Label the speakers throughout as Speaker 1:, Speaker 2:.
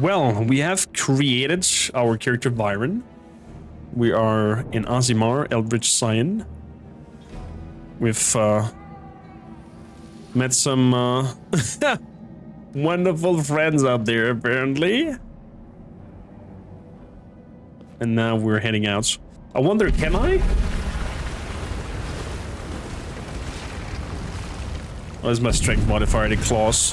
Speaker 1: Well, we have created our character Wyren. We are in Aasimar Eldritch Scion. We've met some wonderful friends out there, apparently. And now we're heading out. I wonder, can I? Oh, this is my strength modifier, the claws.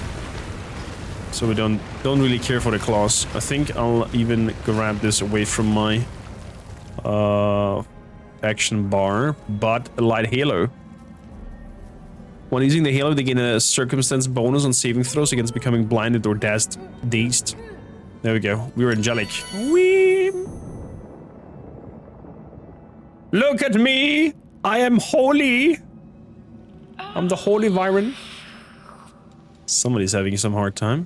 Speaker 1: So we don't really care for the claws. I think I'll even grab this away from my action bar, but a light halo. When using the halo, they gain a circumstance bonus on saving throws against becoming blinded or dazed. There we go. We're angelic. Whee! Look at me! I am holy! I'm the holy Wyren. Somebody's having some hard time.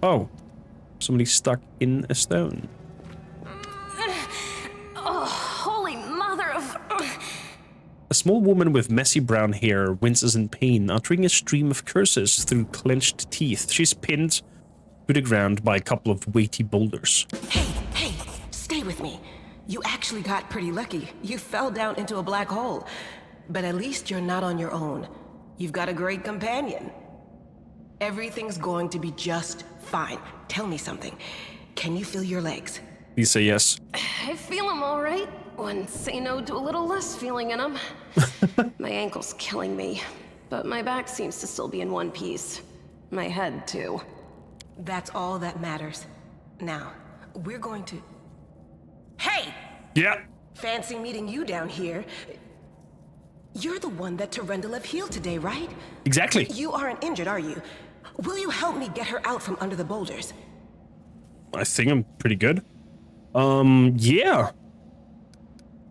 Speaker 1: Oh. Somebody's stuck in a stone.
Speaker 2: Oh, holy mother of...
Speaker 1: A small woman with messy brown hair winces in pain, uttering a stream of curses through clenched teeth. She's pinned to the ground by a couple of weighty boulders.
Speaker 3: Hey, stay with me. You actually got pretty lucky. You fell down into a black hole. But at least you're not on your own. You've got a great companion. Everything's going to be just fine. Tell me something. Can you feel your legs?
Speaker 1: Please say yes.
Speaker 2: I feel them all right. Wouldn't say no to a little less feeling in them. My ankle's killing me, but my back seems to still be in one piece. My head, too.
Speaker 3: That's all that matters. Now, we're going to... Hey!
Speaker 1: Yeah.
Speaker 3: Fancy meeting you down here. You're the one that Tyrendelev healed today, right?
Speaker 1: Exactly.
Speaker 3: You aren't injured, are you? Will you help me get her out from under the boulders?
Speaker 1: I think I'm pretty good. Yeah.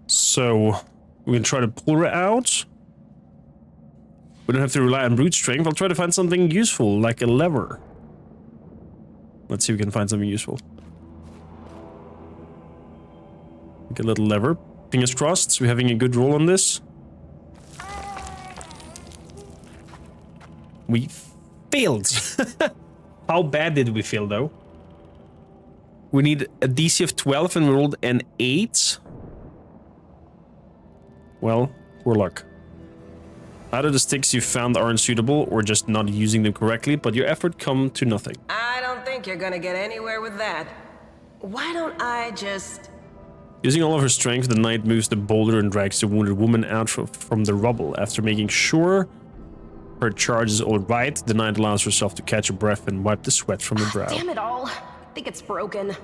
Speaker 1: So, we can try to pull her out. We don't have to rely on brute strength. I'll try to find something useful, like a lever. Let's see if we can find something useful. Like a little lever. Fingers crossed, so we're having a good roll on this. We failed. How bad did we fail, though? We need a DC of 12 and we rolled an 8. Well, poor luck. Either the sticks you found aren't suitable or just not using them correctly, but your effort come to nothing.
Speaker 3: I don't think you're gonna get anywhere with that. Why don't I just...
Speaker 1: Using all of her strength, the knight moves the boulder and drags the wounded woman out from the rubble. After making sure her charge is all right, the knight allows herself to catch her breath and wipe the sweat from her brow.
Speaker 2: Damn it all. I think it's broken.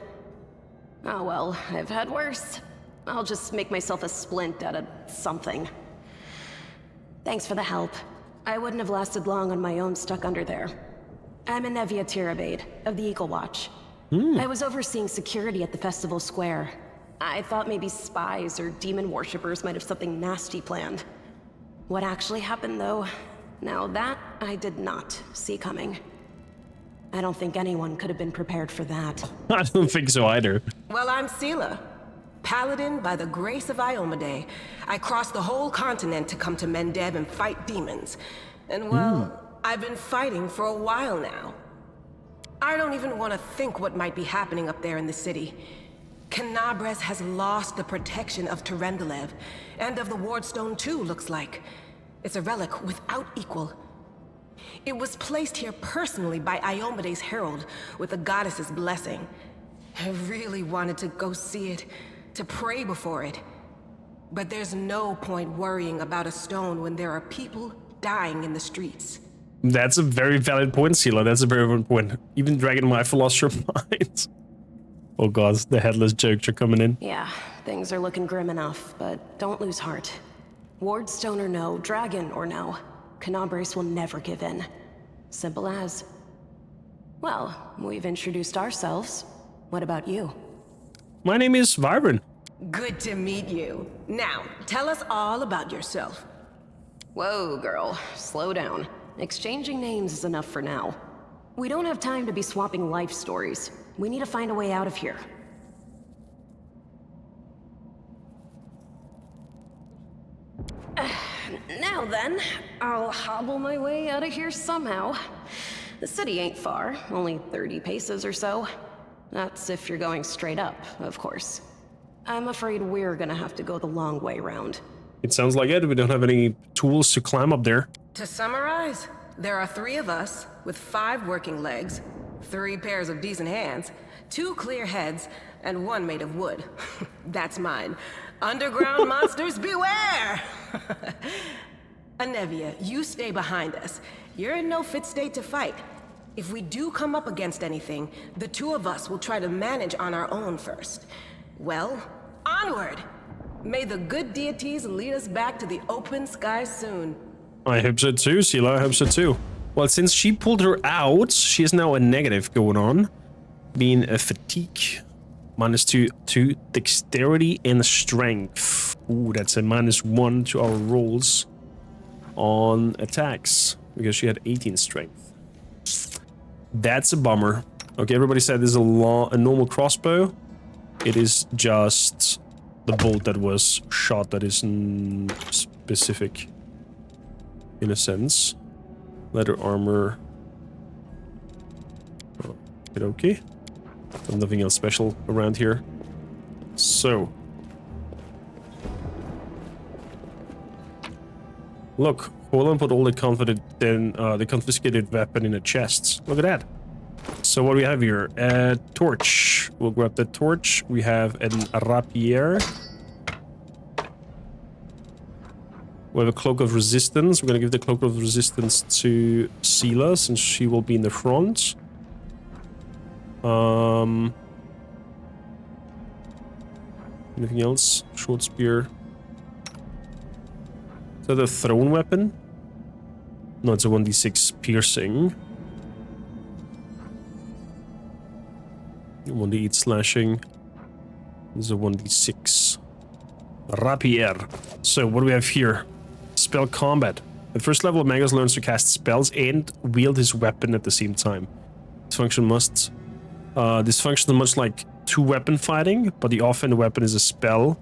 Speaker 2: Oh well, I've had worse. I'll just make myself a splint out of something. Thanks for the help. I wouldn't have lasted long on my own stuck under there. I'm Anevia Tirabade of the Eagle Watch. I was overseeing security at the festival square. I thought maybe spies or demon worshippers might have something nasty planned. What actually happened though, now that I did not see coming. I don't think anyone could have been prepared for that.
Speaker 1: I don't think so either.
Speaker 3: Well, I'm Sela. Paladin by the grace of Iomade. I crossed the whole continent to come to Mendev and fight demons. And well, I've been fighting for a while now. I don't even want to think what might be happening up there in the city. Canabres has lost the protection of Tyrendelev, and of the Wardstone too, looks like. It's a relic without equal. It was placed here personally by Iomade's herald, with the goddess's blessing. I really wanted to go see it, to pray before it. But there's no point worrying about a stone when there are people dying in the streets.
Speaker 1: That's a very valid point, Sela. That's a very valid point. Even Dragon Wife lost her mind. Oh god, the headless jokes are coming in.
Speaker 2: Yeah, things are looking grim enough, but don't lose heart. Wardstone or no, dragon or no, Canabres will never give in. Simple as. Well, we've introduced ourselves. What about you?
Speaker 1: My name is Wyren.
Speaker 3: Good to meet you. Now, tell us all about yourself.
Speaker 2: Whoa, girl. Slow down. Exchanging names is enough for now. We don't have time to be swapping life stories. We need to find a way out of here. Now then, I'll hobble my way out of here somehow. The city ain't far, only 30 paces or so. That's if you're going straight up, of course. I'm afraid we're gonna have to go the long way round.
Speaker 1: It sounds like it. We don't have any tools to climb up there.
Speaker 3: To summarize, there are 3 of us with 5 working legs, 3 pairs of decent hands, 2 clear heads, and 1 made of wood. That's mine. Underground monsters beware! Anevia, you stay behind us. You're in no fit state to fight. If we do come up against anything, the 2 of us will try to manage on our own first. Well, onward! May the good deities lead us back to the open sky soon.
Speaker 1: I hope so too, Sela. I hope so too. Well, since she pulled her out, she has now a negative going on. Being a fatigue. -2 to dexterity and strength. Ooh, that's a -1 to our rolls on attacks. Because she had 18 strength. That's a bummer. Okay, everybody said this is a normal crossbow. It is just the bolt that was shot that isn't specific. In a sense. Leather armor. Okay. Nothing else special around here. So. Look, Holland put all the confiscated weapon in the chests. Look at that. So what do we have here? A torch. We'll grab the torch. We have a rapier. We have a cloak of resistance. We're gonna give the cloak of resistance to Sela since she will be in the front. Anything else? Short spear. Is that a thrown weapon? No, it's a 1d6 piercing. 1d8 slashing. This is a 1d6. Rapier. So, what do we have here? Spell combat. At first level, Magus learns to cast spells and wield his weapon at the same time. This functions much like 2-weapon fighting, but the offhand weapon is a spell.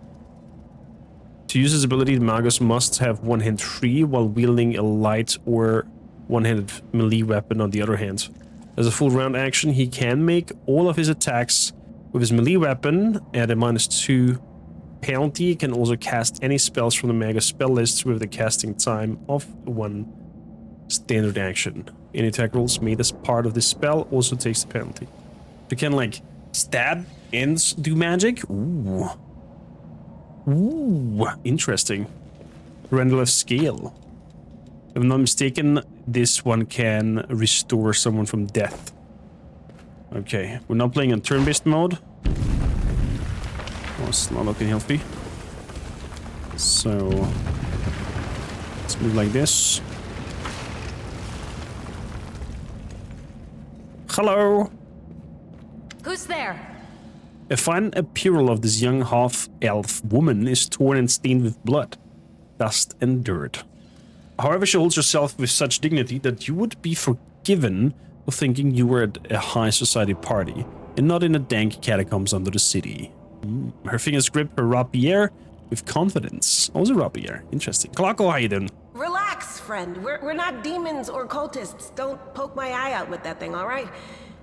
Speaker 1: To use his ability, the Magus must have one hand free while wielding a light or one-handed melee weapon on the other hand. As a full round action, he can make all of his attacks with his melee weapon at a -2 penalty. He can also cast any spells from the Magus spell list with the casting time of 1 standard action. Any attack rolls made as part of this spell also takes the penalty. You can, like, stab and do magic? Ooh. Ooh, interesting. Randall of scale. If I'm not mistaken, this one can restore someone from death. Okay, we're not playing in turn-based mode. Oh, it's not looking healthy. So, let's move like this. Hello!
Speaker 2: Who's there?
Speaker 1: A fine apparel of this young half-elf woman is torn and stained with blood, dust and dirt. However, she holds herself with such dignity that you would be forgiven for thinking you were at a high society party and not in a dank catacombs under the city. Her fingers grip her rapier with confidence. Also rapier. Interesting. Clarko, how you doing?
Speaker 3: Relax, friend. We're not demons or cultists. Don't poke my eye out with that thing, all right?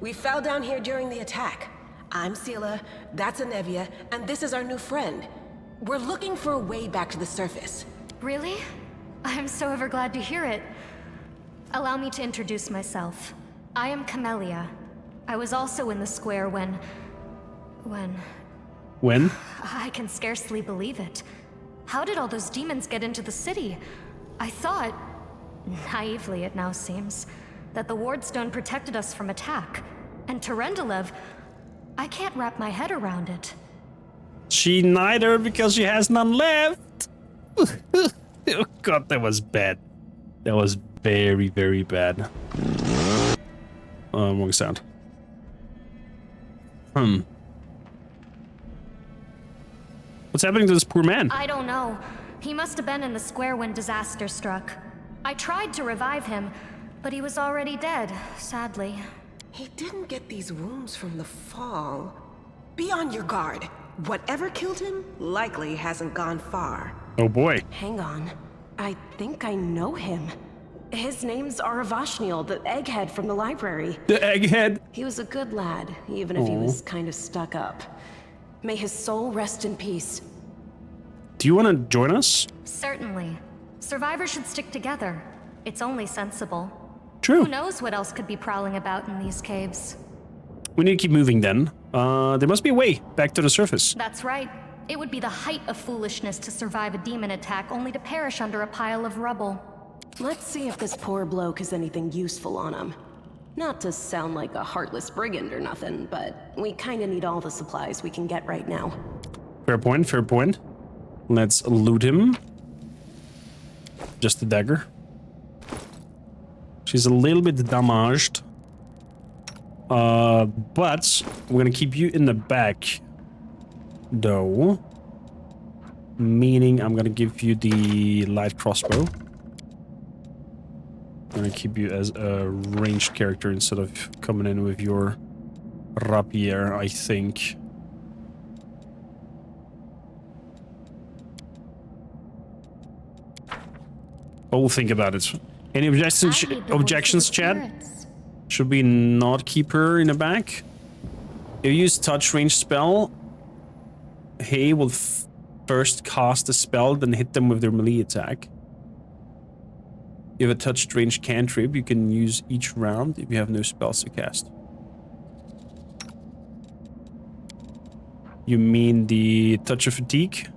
Speaker 3: We fell down here during the attack. I'm Sela, that's Anevia, and this is our new friend. We're looking for a way back to the surface.
Speaker 4: Really? I'm so ever glad to hear it. Allow me to introduce myself. I am Camellia. I was also in the square when...
Speaker 1: When?
Speaker 4: I can scarcely believe it. How did all those demons get into the city? I thought, naively it now seems, that the Wardstone protected us from attack. And Terendelev, I can't wrap my head around it.
Speaker 1: She neither, because she has none left. Oh god, that was bad. That was very, very bad. Wrong sound. What's happening to this poor man?
Speaker 4: I don't know. He must have been in the square when disaster struck. I tried to revive him, but he was already dead, sadly.
Speaker 3: He didn't get these wounds from the fall. Be on your guard. Whatever killed him likely hasn't gone far.
Speaker 1: Oh boy.
Speaker 2: Hang on. I think I know him. His name's Aravashniel, the egghead from the library.
Speaker 1: The egghead?
Speaker 2: He was a good lad, even if he was kind of stuck up. May his soul rest in peace.
Speaker 1: Do you want to join us?
Speaker 4: Certainly. Survivors should stick together. It's only sensible.
Speaker 1: True.
Speaker 4: Who knows what else could be prowling about in these caves?
Speaker 1: We need to keep moving then. There must be a way back to the surface.
Speaker 4: That's right. It would be the height of foolishness to survive a demon attack only to perish under a pile of rubble.
Speaker 2: Let's see if this poor bloke has anything useful on him. Not to sound like a heartless brigand or nothing, but we kinda need all the supplies we can get right now.
Speaker 1: Fair point, fair point. Let's loot him. Just a dagger. She's a little bit damaged. But we're gonna keep you in the back, though. Meaning I'm gonna give you the light crossbow. I'm gonna keep you as a ranged character instead of coming in with your rapier, I think. Oh, think about it. Any objections, chat? Should we not keep her in the back? If you use touch range spell, Hay will first cast the spell, then hit them with their melee attack. If you have a touched range cantrip, you can use each round if you have no spells to cast. You mean the touch of fatigue?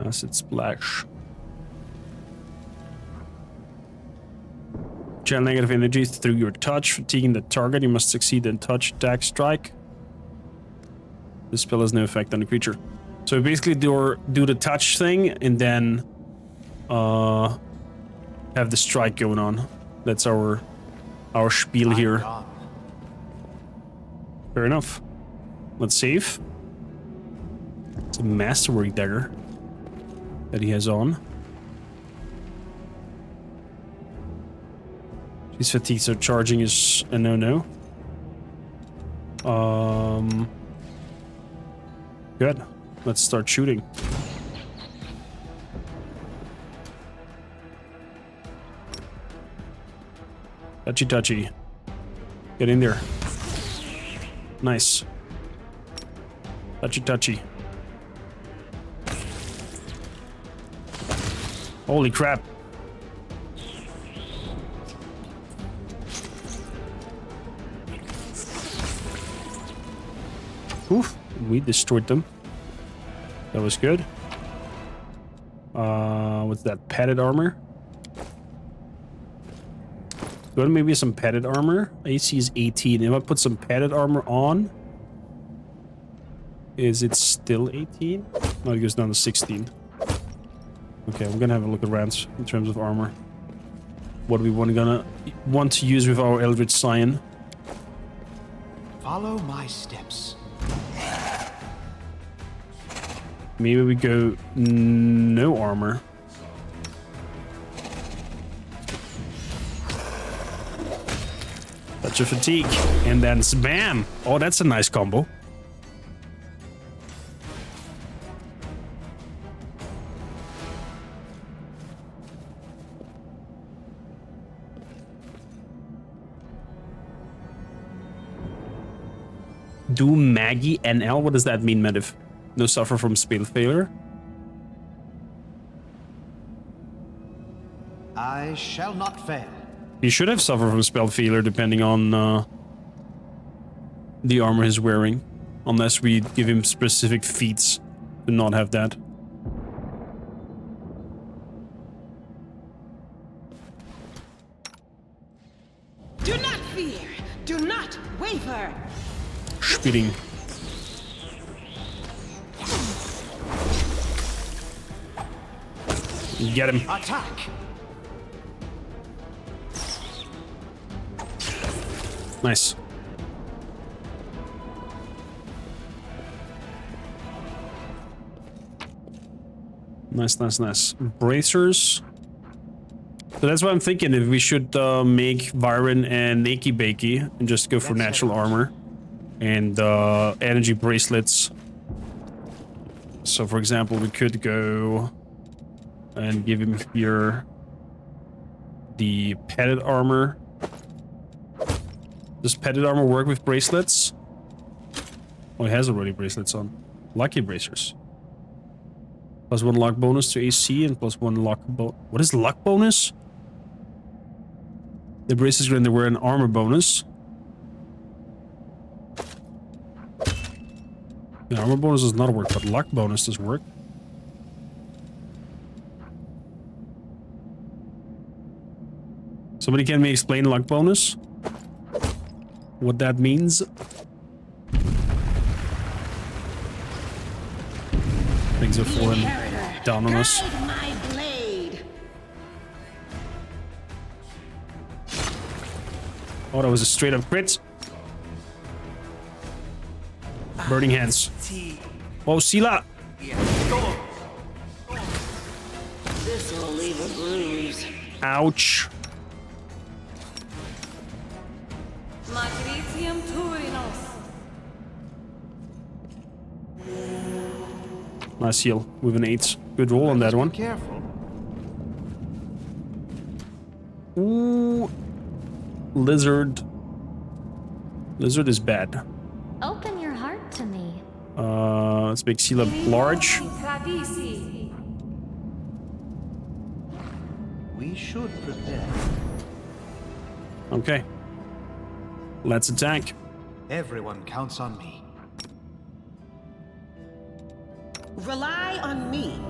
Speaker 1: Acid splash. Channel negative energy through your touch, fatiguing the target. You must succeed in touch attack strike. This spell has no effect on the creature. So we basically do the touch thing and then have the strike going on. That's our spiel here. Fair enough. Let's save. It's a masterwork dagger that he has on. She's fatigued, so charging is a no-no. Good. Let's start shooting. Touchy touchy. Get in there. Nice. Touchy touchy. Holy crap. Oof, we destroyed them. That was good. What's that? Padded armor? Go to maybe some padded armor. AC is 18. If I put some padded armor on, is it still 18? No, it goes down to 16. Okay, I'm gonna have a look around in terms of armor. What do we want to use with our Eldritch Scion?
Speaker 5: Follow my steps.
Speaker 1: Maybe we go no armor. Touch of fatigue, and then bam! Oh, that's a nice combo. Do Maggie NL? What does that mean, Mediv? No suffer from spell failure?
Speaker 5: I shall not fail.
Speaker 1: He should have suffered from spell failure depending on the armor he's wearing. Unless we give him specific feats to not have that.
Speaker 3: Do not fear. Do not waver.
Speaker 1: Spitting. Get him.
Speaker 5: Attack!
Speaker 1: Nice. Nice, nice, nice. Bracers. So that's what I'm thinking, if we should make Wyren and Nakey Bakey and just go for natural armor and energy bracelets. So for example, we could go and give him here the padded armor. Does padded armor work with bracelets? Oh, he has already bracelets on. Lucky bracers. +1 luck bonus to AC and +1 luck what is luck bonus? The braces when they were an armor bonus. The armor bonus does not work, but luck bonus does work. Somebody can me explain luck bonus? What that means? Things are falling down on us. Oh, that was a straight up crit. Burning hands. Oh, Sila!
Speaker 6: This will leave a bruise.
Speaker 1: Ouch. Nice heal with an 8. Good roll on that one.
Speaker 5: Careful.
Speaker 1: Ooh. Lizard. Lizard is bad.
Speaker 4: Open your heart to me.
Speaker 1: Let's make Sila large.
Speaker 5: We should prepare.
Speaker 1: Okay. Let's attack.
Speaker 5: Everyone counts on me.
Speaker 3: Rely on me.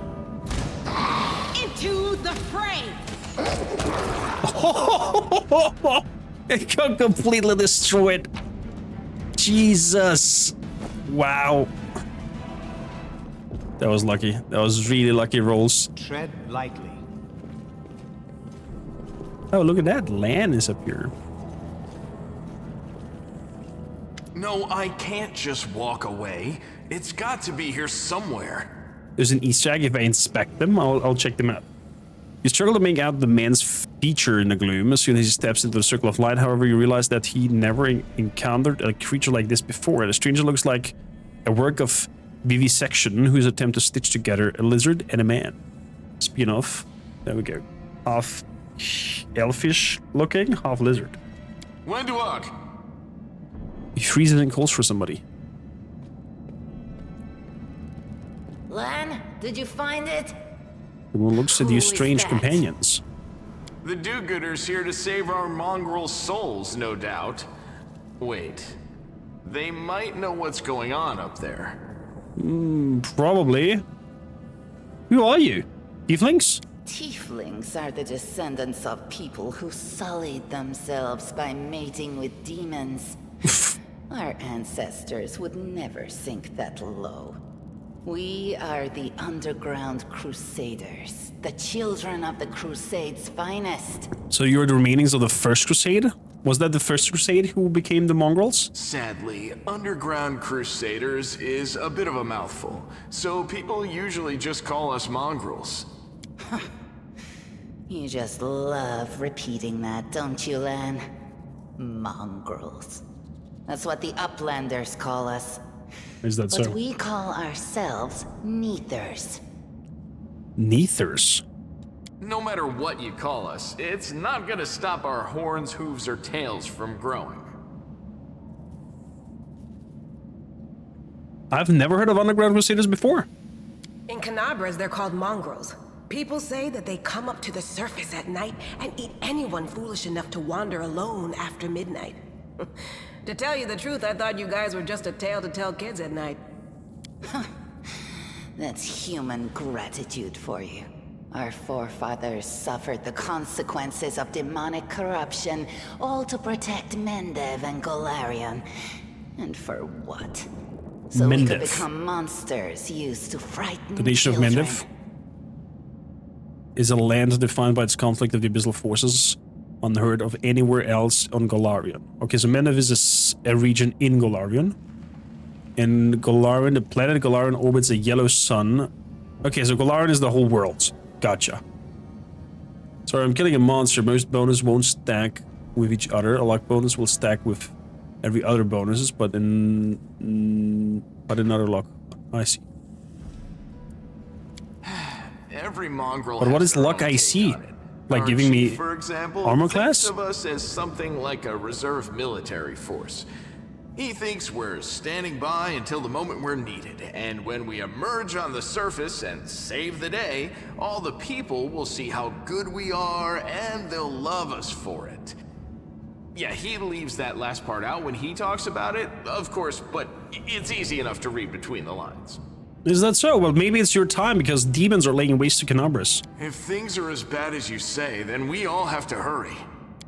Speaker 3: Into the fray!
Speaker 1: It got completely destroyed. Jesus. Wow. That was lucky. That was really lucky rolls.
Speaker 5: Tread lightly.
Speaker 1: Oh, look at that. Lan is up here.
Speaker 7: No, I can't just walk away. It's got to be here somewhere.
Speaker 1: There's an Easter egg. If I inspect them, I'll check them out. You struggle to make out the man's feature in the gloom as soon as he steps into the circle of light. However, you realize that he never encountered a creature like this before. The stranger looks like a work of vivisection whose attempt to stitch together a lizard and a man. Speaking of, there we go. Half elfish looking, half lizard.
Speaker 7: When to walk?
Speaker 1: He freezes and calls for somebody.
Speaker 6: Lan, did you find it?
Speaker 1: Everyone looks at you
Speaker 6: Who is
Speaker 1: strange
Speaker 6: that?
Speaker 1: companions.
Speaker 7: The do-gooders here to save our mongrel souls, no doubt. Wait. They might know what's going on up there.
Speaker 1: Probably. Who are you? Tieflings?
Speaker 6: Tieflings are the descendants of people who sullied themselves by mating with demons. Our ancestors would never sink that low. We are the underground crusaders, the children of the Crusade's finest.
Speaker 1: So you're the remainings of the first crusade? Was that the first crusade who became the mongrels?
Speaker 7: Sadly, underground crusaders is a bit of a mouthful, so people usually just call us mongrels.
Speaker 6: You just love repeating that, don't you, Lan? Mongrels. That's what the Uplanders call us.
Speaker 1: Is that
Speaker 6: But
Speaker 1: so?
Speaker 6: we call ourselves Neathers.
Speaker 1: Neathers?
Speaker 7: No matter what you call us, it's not gonna stop our horns, hooves, or tails from growing.
Speaker 1: I've never heard of underground crusaders before.
Speaker 3: In Canabras, they're called mongrels. People say that they come up to the surface at night and eat anyone foolish enough to wander alone after midnight. To tell you the truth, I thought you guys were just a tale to tell kids at night.
Speaker 6: That's human gratitude for you. Our forefathers suffered the consequences of demonic corruption, all to protect Mendev and Golarion. And for what? So we could
Speaker 1: Mendev.
Speaker 6: become monsters used to frighten
Speaker 1: The nation of
Speaker 6: children.
Speaker 1: Mendev is a land defined by its conflict of the abyssal forces unheard of anywhere else on Golarion. Okay, so Mendev is a region in Golarion. In Golarion, the planet Golarion orbits a yellow sun Okay, so Golarion is the whole world. Gotcha. Sorry, I'm killing a monster. Most bonus won't stack with each other. A luck bonus will stack with every other bonuses, but another luck. I see.
Speaker 7: Every mongrel.
Speaker 1: But what
Speaker 7: has
Speaker 1: is
Speaker 7: their
Speaker 1: luck
Speaker 7: own
Speaker 1: I
Speaker 7: take
Speaker 1: see?
Speaker 7: on it.
Speaker 1: Like
Speaker 7: Our
Speaker 1: giving me
Speaker 7: chief, for example,
Speaker 1: armor
Speaker 7: thinks
Speaker 1: class?
Speaker 7: of us as something like a reserve military force. He thinks we're standing by until the moment we're needed, and when we emerge on the surface and save the day, all the people will see how good we are and they'll love us for it. Yeah, he leaves that last part out when he talks about it, of course, but it's easy enough to read between the lines.
Speaker 1: Is that so? Well, maybe it's your time because demons are laying waste to Canabras.
Speaker 7: If things are as bad as you say, then we all have to hurry.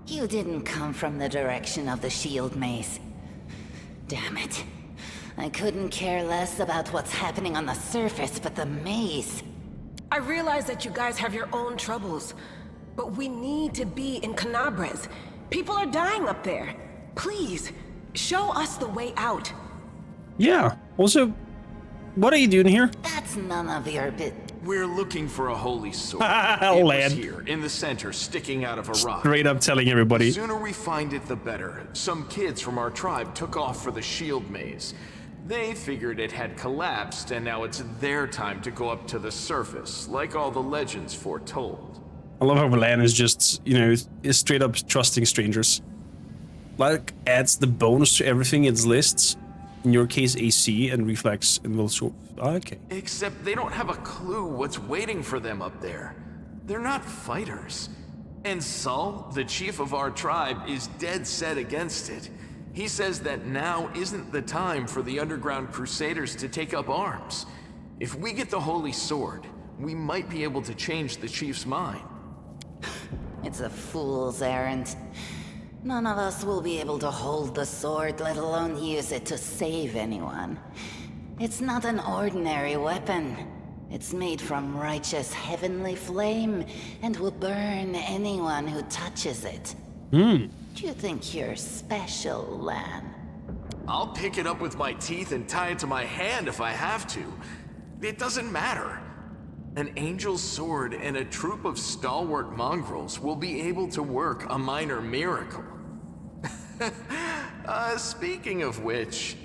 Speaker 6: You didn't come from the direction of the shield maze. Damn it. I couldn't care less about what's happening on the surface, but the maze.
Speaker 3: I realize that you guys have your own troubles, but we need to be in Canabras. People are dying up there. Please, show us the way out.
Speaker 1: Yeah. Also, what are you doing here?
Speaker 6: That's none of your bit.
Speaker 7: We're looking for a holy sword.
Speaker 1: I'll
Speaker 7: It was
Speaker 1: land.
Speaker 7: here, in the center, sticking out of a rock.
Speaker 1: Straight up telling everybody.
Speaker 7: The sooner we find it, the better. Some kids from our tribe took off for the shield maze. They figured it had collapsed, and now it's their time to go up to the surface, like all the legends foretold.
Speaker 1: I love how Valan is just, you know, is straight up trusting strangers. Like, adds the bonus to everything it lists. In your case, AC and reflex and will sort. Okay.
Speaker 7: Except they don't have a clue what's waiting for them up there. They're not fighters. And Saul, the chief of our tribe, is dead set against it. He says that now isn't the time for the underground crusaders to take up arms. If we get the holy sword, we might be able to change the chief's mind.
Speaker 6: It's a fool's errand. None of us will be able to hold the sword, let alone use it to save anyone. It's not an ordinary weapon. It's made from righteous heavenly flame, and will burn anyone who touches it. Do you think you're special, Lan?
Speaker 7: I'll pick it up with my teeth and tie it to my hand if I have to. It doesn't matter. An angel's sword and a troop of stalwart mongrels will be able to work a minor miracle. Speaking of which,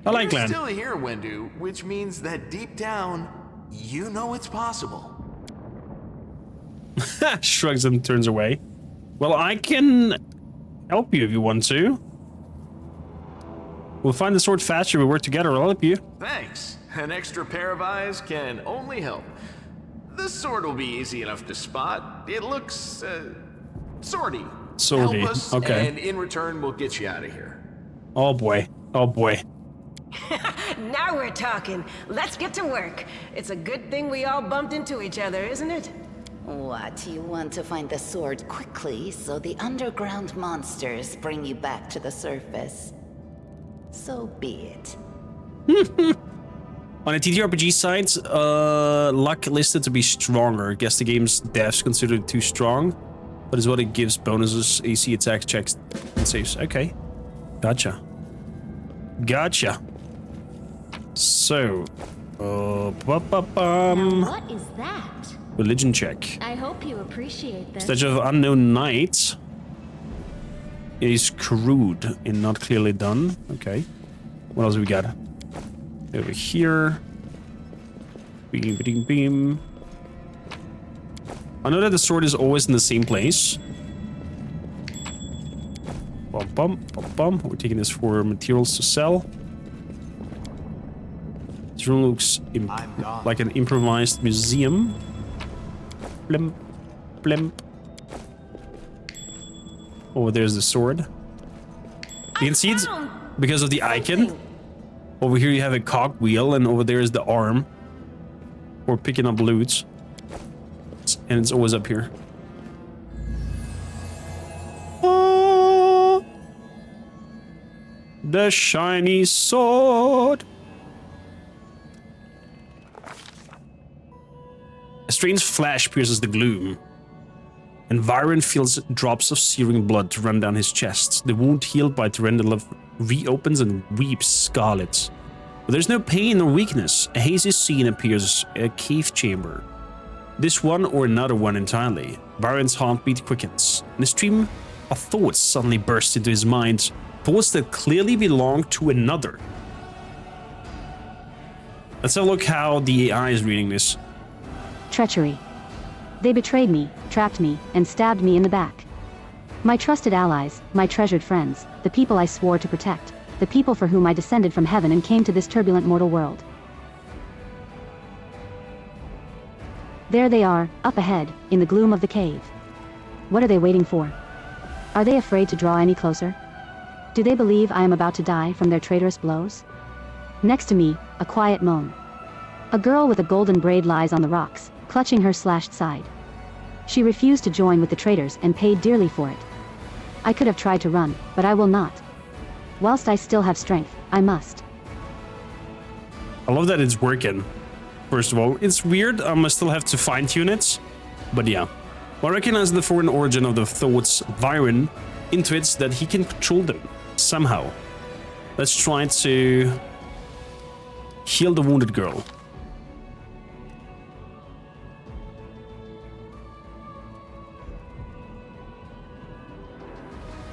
Speaker 1: I like
Speaker 7: you're
Speaker 1: Lan.
Speaker 7: still here, Wendu, which means that deep down, you know it's possible.
Speaker 1: Shrugs and turns away. Well, I can help you if you want to. We'll find the sword faster if we work together. I'll help you.
Speaker 7: Thanks. An extra pair of eyes can only help. The sword will be easy enough to spot. It looks, swordy.
Speaker 1: Swordy,
Speaker 7: Help us,
Speaker 1: okay.
Speaker 7: and in return, we'll get you out of here.
Speaker 1: Oh boy. Oh boy.
Speaker 3: Now we're talking. Let's get to work. It's a good thing we all bumped into each other, isn't it?
Speaker 6: What, you want to find the sword quickly so the underground monsters bring you back to the surface? So be it.
Speaker 1: On the TTRPG side, luck listed to be stronger. I guess the game's devs considered it too strong. But is what it gives bonuses, AC attacks, checks, and saves. Okay. Gotcha. Gotcha. So,
Speaker 4: What is that?
Speaker 1: religion check.
Speaker 4: I hope you appreciate this.
Speaker 1: Statue of Unknown Knight is crude and not clearly done. Okay. What else we got? Over here. Beam, beam, beam. I know that the sword is always in the same place. Bum, bum, bum, bum. We're taking this for materials to sell. This room looks
Speaker 5: I'm gone.
Speaker 1: like an improvised museum. Blimp, blimp. Oh, there's the sword. You can see it because of the icon. Over here you have a cogwheel, and over there is the arm. For picking up loot. And it's always up here. Oh, the shiny sword. A strange flash pierces the gloom, and Wyren feels drops of searing blood to run down his chest. The wound healed by Tyrendil reopens and weeps scarlet. But there's no pain or weakness. A hazy scene appears, a cave chamber. This one or another one entirely. Wyren's heartbeat quickens, and a stream of thoughts suddenly burst into his mind. Thoughts that clearly belong to another. Let's have a look how the AI is reading this.
Speaker 8: Treachery. They betrayed me, trapped me, and stabbed me in the back. My trusted allies, my treasured friends, the people I swore to protect, the people for whom I descended from heaven and came to this turbulent mortal world. There they are, up ahead, in the gloom of the cave. What are they waiting for? Are they afraid to draw any closer? Do they believe I am about to die from their traitorous blows? Next to me, a quiet moan. A girl with a golden braid lies on the rocks, clutching her slashed side. She refused to join with the traitors and paid dearly for it. I could have tried to run, but I will not. Whilst I still have strength, I must.
Speaker 1: I love that it's working. First of all, it's weird. I still have to fine-tune it. But yeah. While recognizing the foreign origin of the thoughts, Wyren intuits that he can control them. Somehow. Let's try to heal the wounded girl.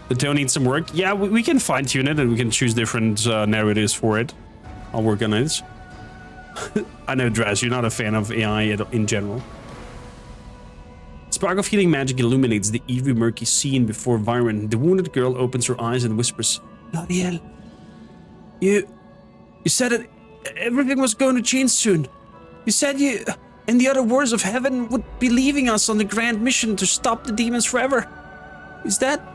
Speaker 1: The tone needs some work. Yeah, we can fine-tune it and we can choose different narratives for it. I'll work on it. I know, Draz, you're not a fan of AI in general. Spark of healing magic illuminates the eerie, murky scene before Wyren. The wounded girl opens her eyes and whispers, Lariel, you said that everything was going to change soon. You said you and the other warriors of heaven would be leaving us on the grand mission to stop the demons forever. Is that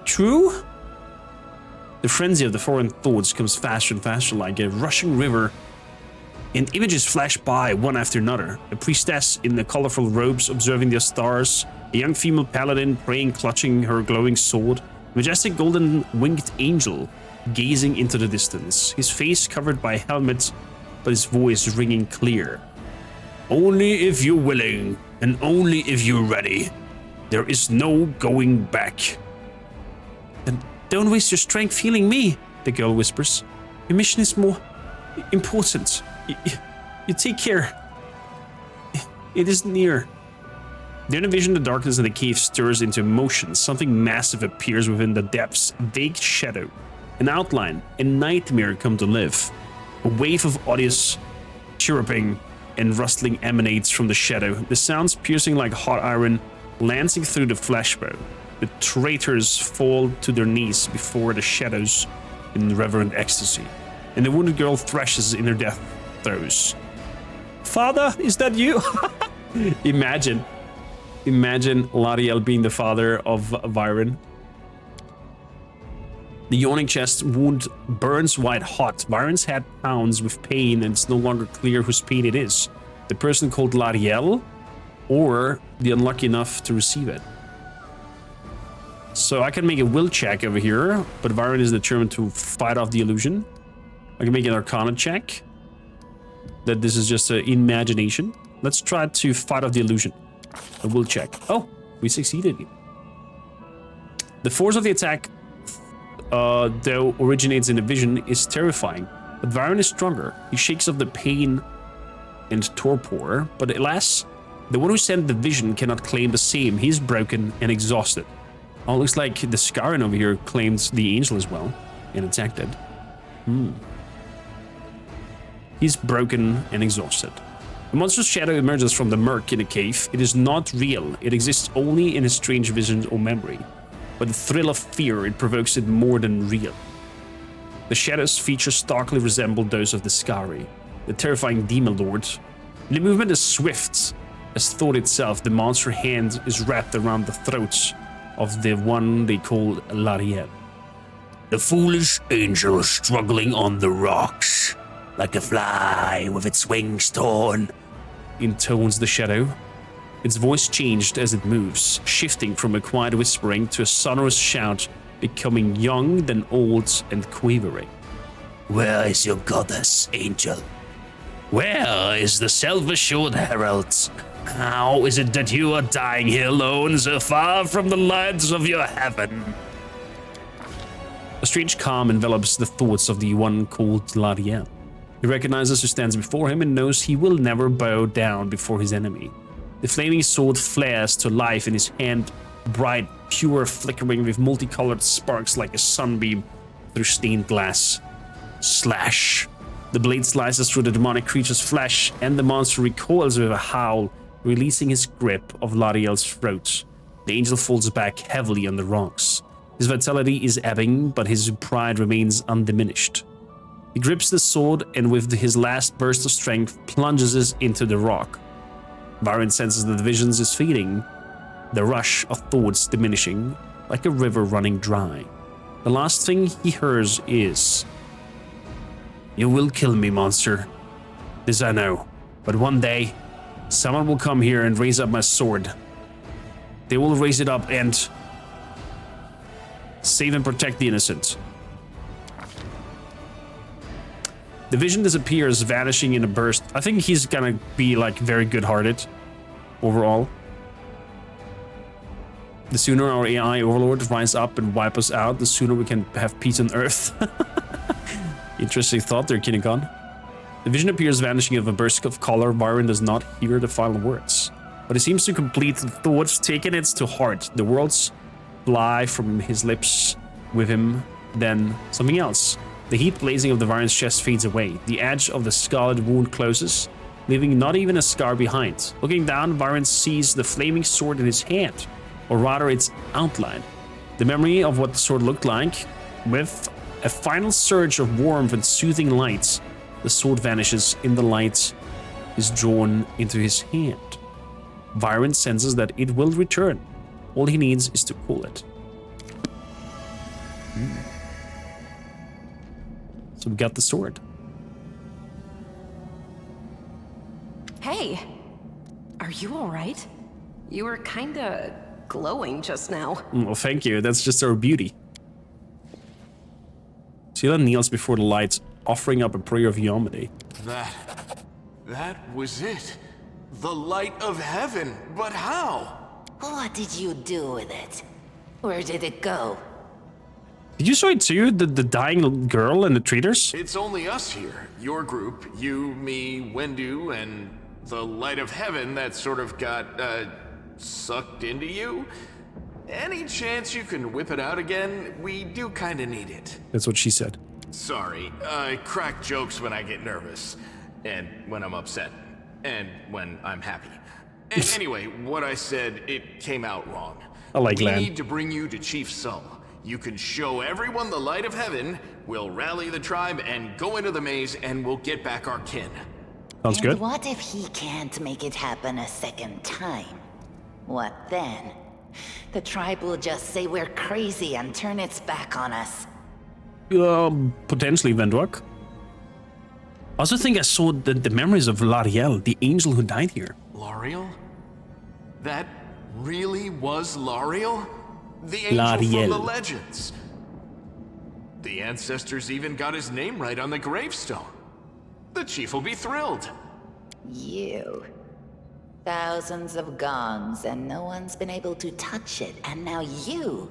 Speaker 1: true? The frenzy of the foreign thoughts comes faster and faster like a rushing river, and images flash by one after another. A priestess in the colorful robes observing the stars, a young female paladin praying, clutching her glowing sword, a majestic golden winged angel gazing into the distance, his face covered by a helmet, but his voice ringing clear. Only if you're willing, and only if you're ready. There is no going back. Then don't waste your strength healing me, the girl whispers. Your mission is more important. You take care. It is near. Then a vision of the darkness in the cave stirs into motion. Something massive appears within the depths. Vague shadow. An outline. A nightmare come to live. A wave of odious chirruping and rustling emanates from the shadow. The sounds piercing like hot iron, lancing through the flesh bone. The traitors fall to their knees before the shadows in reverent ecstasy. And the wounded girl thrashes in her death throes. Father, is that you? Imagine Lariel being the father of Wyren. The yawning chest wound burns white hot. Wyren's head pounds with pain, and it's no longer clear whose pain it is. The person called Lariel, or the unlucky enough to receive it. So I can make a will check over here, but Wyren is determined to fight off the illusion. I can make an Arcana check. That this is just an imagination. Let's try to fight off the illusion. A will check. Oh, we succeeded. The force of the attack, though originates in a vision, is terrifying. But Wyren is stronger. He shakes off the pain and torpor. But alas, the one who sent the vision cannot claim the same. He's broken and exhausted. Oh, looks like the Scarin over here claimed the angel as well and attacked it. He's broken and exhausted. A monstrous shadow emerges from the murk in the cave. It is not real. It exists only in a strange vision or memory. But the thrill of fear it provokes it more than real. The shadow's features starkly resemble those of the Scari, the terrifying demon lord. The movement is swift as thought itself. The monster hand is wrapped around the throats of the one they call Lariel. The foolish angel struggling on the rocks, like a fly with its wings torn, intones the shadow. Its voice changed as it moves, shifting from a quiet whispering to a sonorous shout, becoming young then old and quavering. Where is your goddess, angel? Where is the self-assured herald? How is it that you are dying here alone, so far from the lights of your heaven? A strange calm envelops the thoughts of the one called Lariel. He recognizes who stands before him and knows he will never bow down before his enemy. The flaming sword flares to life in his hand, bright, pure, flickering with multicolored sparks like a sunbeam through stained glass. Slash! The blade slices through the demonic creature's flesh, and the monster recoils with a howl, releasing his grip of Lariel's throat. The angel falls back heavily on the rocks. His vitality is ebbing, but his pride remains undiminished. He grips the sword and with his last burst of strength plunges it into the rock. Wyren senses that the visions is fading, the rush of thoughts diminishing, like a river running dry. The last thing he hears is, "You will kill me, monster. This I know. But one day, someone will come here and raise up my sword. They will raise it up and save and protect the innocent." The vision disappears, vanishing in a burst. I think he's gonna be like very good-hearted overall. The sooner our AI overlord rise up and wipe us out, the sooner we can have peace on Earth. Interesting thought there, Kinikon. The vision appears, vanishing of a burst of color. Wyren does not hear the final words, but he seems to complete the thoughts, taking it to heart. The words fly from his lips with him, then something else. The heat blazing of the Wyren's chest fades away. The edge of the scarlet wound closes, leaving not even a scar behind. Looking down, Wyren sees the flaming sword in his hand, or rather its outline. The memory of what the sword looked like, with a final surge of warmth and soothing light, the sword vanishes in the light is drawn into his hand. Wyren senses that it will return. All he needs is to pull it. So we got the sword.
Speaker 2: Hey, are you all right? You were kinda glowing just now.
Speaker 1: Well, thank you. That's just our beauty. Scylla kneels before the light, offering up a prayer of Embody.
Speaker 7: That was it. The light of heaven. But how?
Speaker 6: What did you do with it? Where did it go?
Speaker 1: Did you saw it too? The dying girl and the treaters?
Speaker 7: It's only us here. Your group, you, me, Wendu, and the light of heaven that sort of got, sucked into you. Any chance you can whip it out again? We do kinda need it.
Speaker 1: That's what she said.
Speaker 7: Sorry, I crack jokes when I get nervous, and when I'm upset, and when I'm happy. Anyway, what I said, it came out wrong.
Speaker 1: I like
Speaker 7: We
Speaker 1: Lan.
Speaker 7: need to bring you to Chief Sull. You can show everyone the light of heaven, we'll rally the tribe and go into the maze, and we'll get back our kin.
Speaker 1: Sounds
Speaker 6: And
Speaker 1: good.
Speaker 6: what if he can't make it happen a second time? What then? The tribe will just say we're crazy and turn its back on us.
Speaker 1: Potentially Vendrock. I also think I saw the memories of Lariel, the angel who died here.
Speaker 7: Lariel? That really was Lariel? The angel
Speaker 1: Lariel.
Speaker 7: from the legends. The ancestors even got his name right on the gravestone. The chief will be thrilled.
Speaker 6: You. Thousands of gongs and no one's been able to touch it, and now you,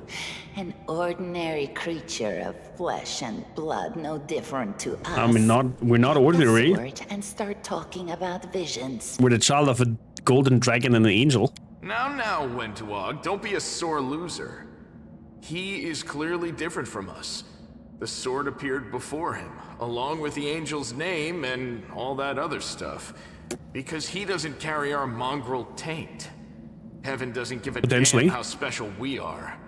Speaker 6: an ordinary creature of flesh and blood, no different to us.
Speaker 1: I mean, we're not ordinary.
Speaker 6: And start talking about visions.
Speaker 1: We're the child of a golden dragon and an angel.
Speaker 7: Now, Wentawag, don't be a sore loser. He is clearly different from us. The sword appeared before him, along with the angel's name and all that other stuff. Because he doesn't carry our mongrel taint. Heaven doesn't give a damn how special we are.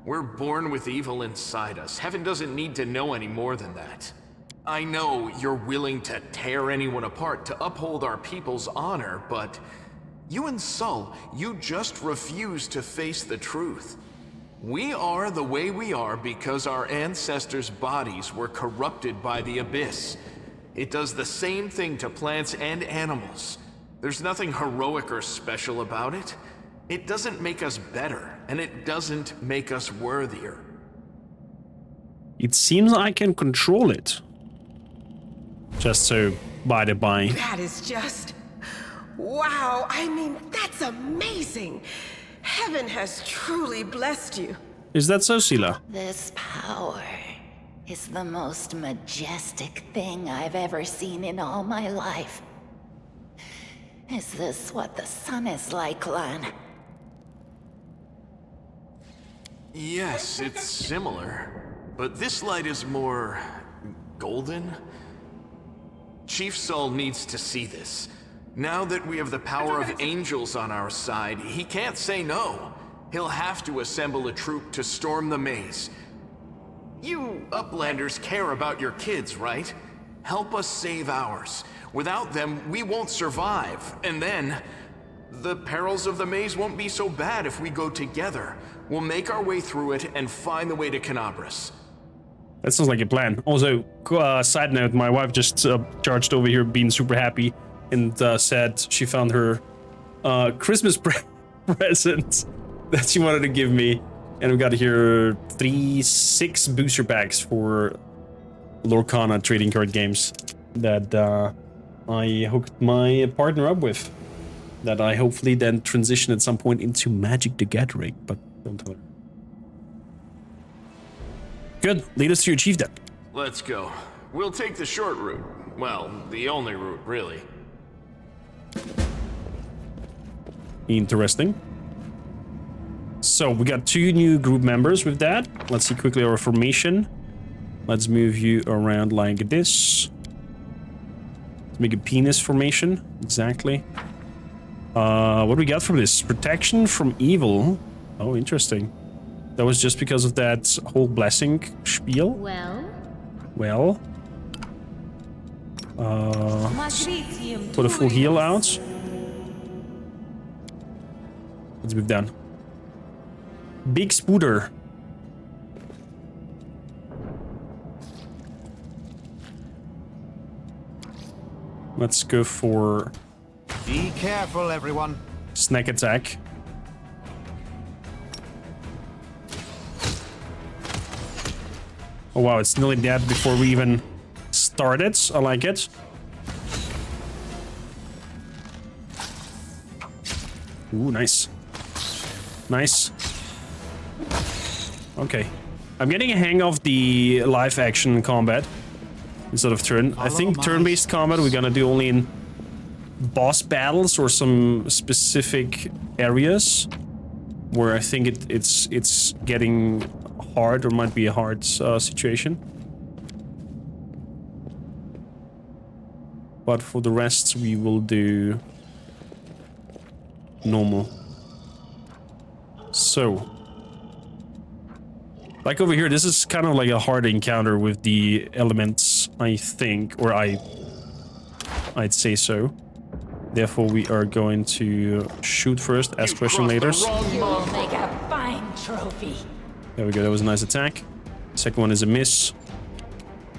Speaker 7: We're born with evil inside us. Heaven doesn't need to know any more than that. I know you're willing to tear anyone apart to uphold our people's honor, but you and Sull, you just refuse to face the truth. We are the way we are because our ancestors' bodies were corrupted by the Abyss. It does the same thing to plants and animals. There's nothing heroic or special about it. It doesn't make us better, and it doesn't make us worthier.
Speaker 1: It seems I can control it. Just so, by the by.
Speaker 3: That is just... wow, I mean, that's amazing. Heaven has truly blessed you.
Speaker 1: Is that so, Scylla?
Speaker 6: This power, is the most majestic thing I've ever seen in all my life. Is this what the sun is like, Lan?
Speaker 7: Yes, it's similar. But this light is more... golden? Chief Sol needs to see this. Now that we have the power of angels on our side, he can't say no. He'll have to assemble a troop to storm the maze. You Uplanders care about your kids, right? Help us save ours. Without them, we won't survive. And then, the perils of the maze won't be so bad if we go together. We'll make our way through it and find the way to Kenabres.
Speaker 1: That sounds like a plan. Also, side note, my wife just charged over here being super happy and said she found her Christmas present that she wanted to give me. And we got here 6 booster packs for Lorcana trading card games that I hooked my partner up with. That I hopefully then transition at some point into Magic the Gathering, but don't tell her. Good, lead us to your chief then.
Speaker 7: Let's go. We'll take the short route. Well, the only route, really.
Speaker 1: Interesting. So we got 2 new group members with that. Let's see quickly our formation. Let's move you around like this. Let's make a penis formation. Exactly. What do we got from this? Protection from evil. Oh, interesting. That was just because of that whole blessing spiel. Well. Put a full heal out. Let's move down. Big Spooter. Let's go for...
Speaker 5: Be careful, everyone.
Speaker 1: Snack attack. Oh wow, it's nearly dead before we even started. I like it. Ooh, nice. Nice. Okay. I'm getting a hang of the live action combat instead of turn. I think turn-based combat we're gonna do only in boss battles or some specific areas where I think it's getting hard or might be a hard situation. But for the rest we will do normal. So, like over here, this is kind of like a hard encounter with the elements, I think, or I'd say so. Therefore, we are going to shoot first, ask question later.
Speaker 6: You'll make a fine trophy.
Speaker 1: There we go, that was a nice attack. Second one is a miss.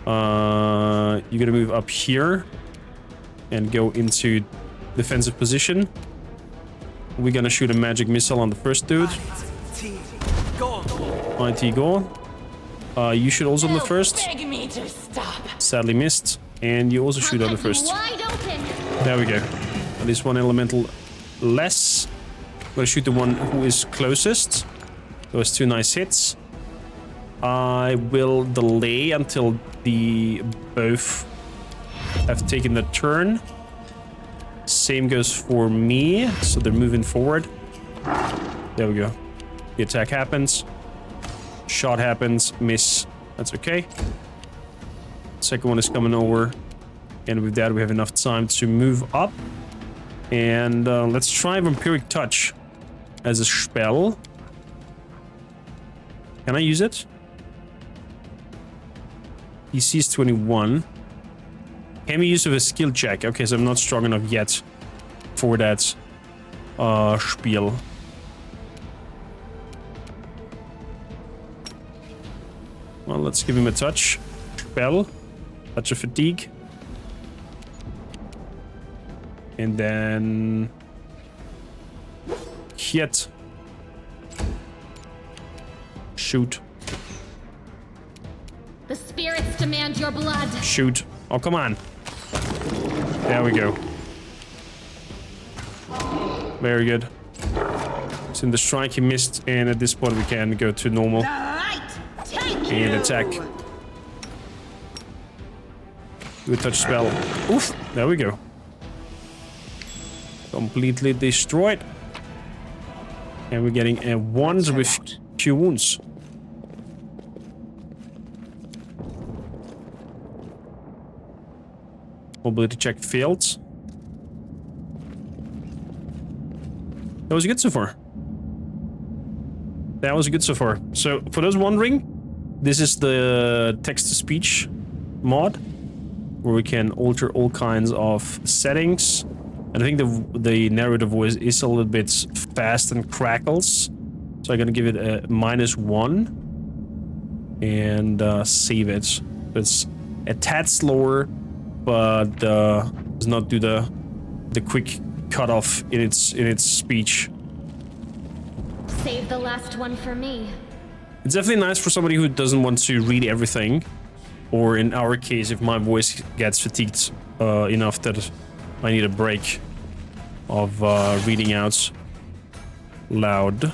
Speaker 1: You're gonna move up here and go into defensive position. We're gonna shoot a magic missile on the first dude. IT go. You shoot also on the first.
Speaker 6: Beg me to stop.
Speaker 1: Sadly missed. And you also shoot on the first. There we go. At least one elemental less. I'm gonna shoot the one who is closest. Those 2 nice hits. I will delay until the both have taken the turn. Same goes for me, so they're moving forward. There we go. The attack happens. Shot happens. Miss. That's okay. Second one is coming over. And with that, we have enough time to move up. And let's try Vampiric Touch as a spell. Can I use it? DC is 21. Can we use it with a skill check? Okay, so I'm not strong enough yet for that spiel. Well, let's give him a touch. Spell. Touch of fatigue. And then... hit. Shoot.
Speaker 9: The spirits demand your blood.
Speaker 1: Shoot. Oh, come on. There we go. Very good. So in the strike he missed, and at this point we can go to normal. And attack. Do a touch spell. Oof! There we go. Completely destroyed. And we're getting a 1 with Q wounds. Mobility check failed. That was good so far. That was good so far. So, for those wondering, this is the text-to-speech mod, where we can alter all kinds of settings. And I think the narrative voice is a little bit fast and crackles. So I'm gonna give it a -1 and save it. It's a tad slower, but does not do the quick cutoff in its speech.
Speaker 9: Save the last one for me.
Speaker 1: It's definitely nice for somebody who doesn't want to read everything, or in our case, if my voice gets fatigued enough that I need a break of reading out loud.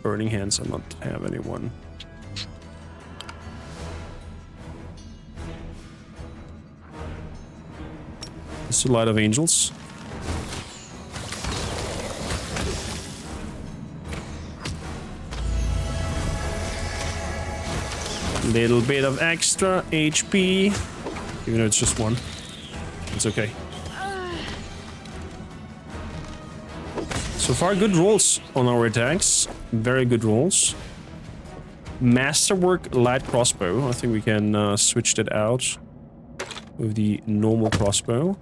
Speaker 1: Burning hands, I not have anyone. It's the light of angels. Little bit of extra HP, even though it's just 1. It's okay. So far, good rolls on our attacks. Very good rolls. Masterwork light crossbow. I think we can switch that out with the normal crossbow.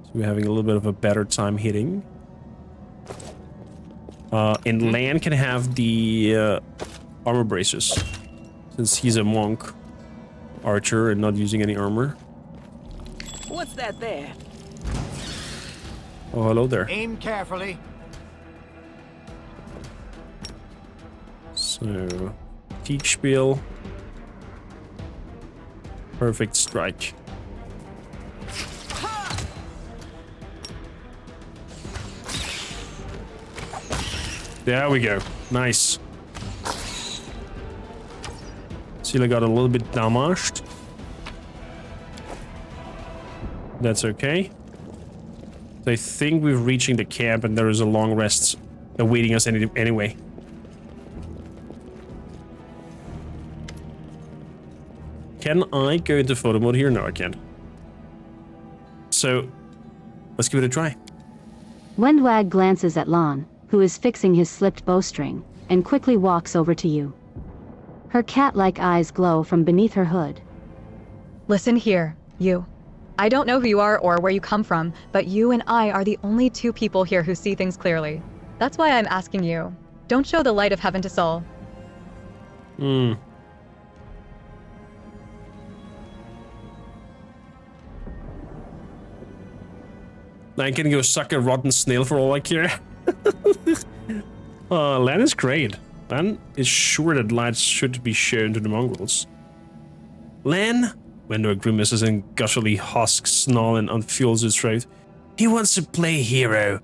Speaker 1: So we're having a little bit of a better time hitting. And Lan can have the armor braces, since he's a monk archer and not using any armor.
Speaker 3: What's that there?
Speaker 1: Oh, hello there.
Speaker 5: Aim carefully.
Speaker 1: So, Teach Spiel. Perfect strike. There we go. Nice. Sila got a little bit damaged. That's okay. So I think we're reaching the camp and there is a long rest awaiting us anyway. Can I go into photo mode here? No, I can't. So, let's give it a try.
Speaker 8: Wendwag glances at Lon, who is fixing his slipped bowstring, and quickly walks over to you. Her cat-like eyes glow from beneath her hood.
Speaker 10: Listen here, you. I don't know who you are or where you come from, but you and I are the only 2 people here who see things clearly. That's why I'm asking you. Don't show the light of heaven to Sol.
Speaker 1: I can go suck a rotten snail for all I care. Lan is great. Lan is sure that lights should be shown to the mongrels. Lan, Wendor grimaces and gushily husks snarl and unfuels his throat. He wants to play hero.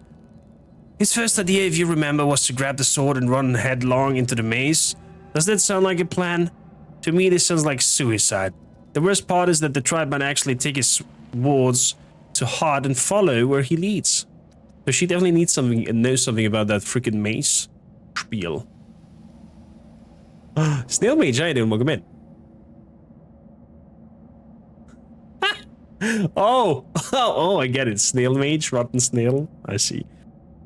Speaker 1: His first idea, if you remember, was to grab the sword and run headlong into the maze. Does that sound like a plan? To me, this sounds like suicide. The worst part is that the tribe might actually take his words to heart and follow where he leads. So she definitely needs something and knows something about that freaking maze spiel. Snail Mage, how you doing? Welcome in. Oh, I get it. Snail Mage, rotten snail. I see.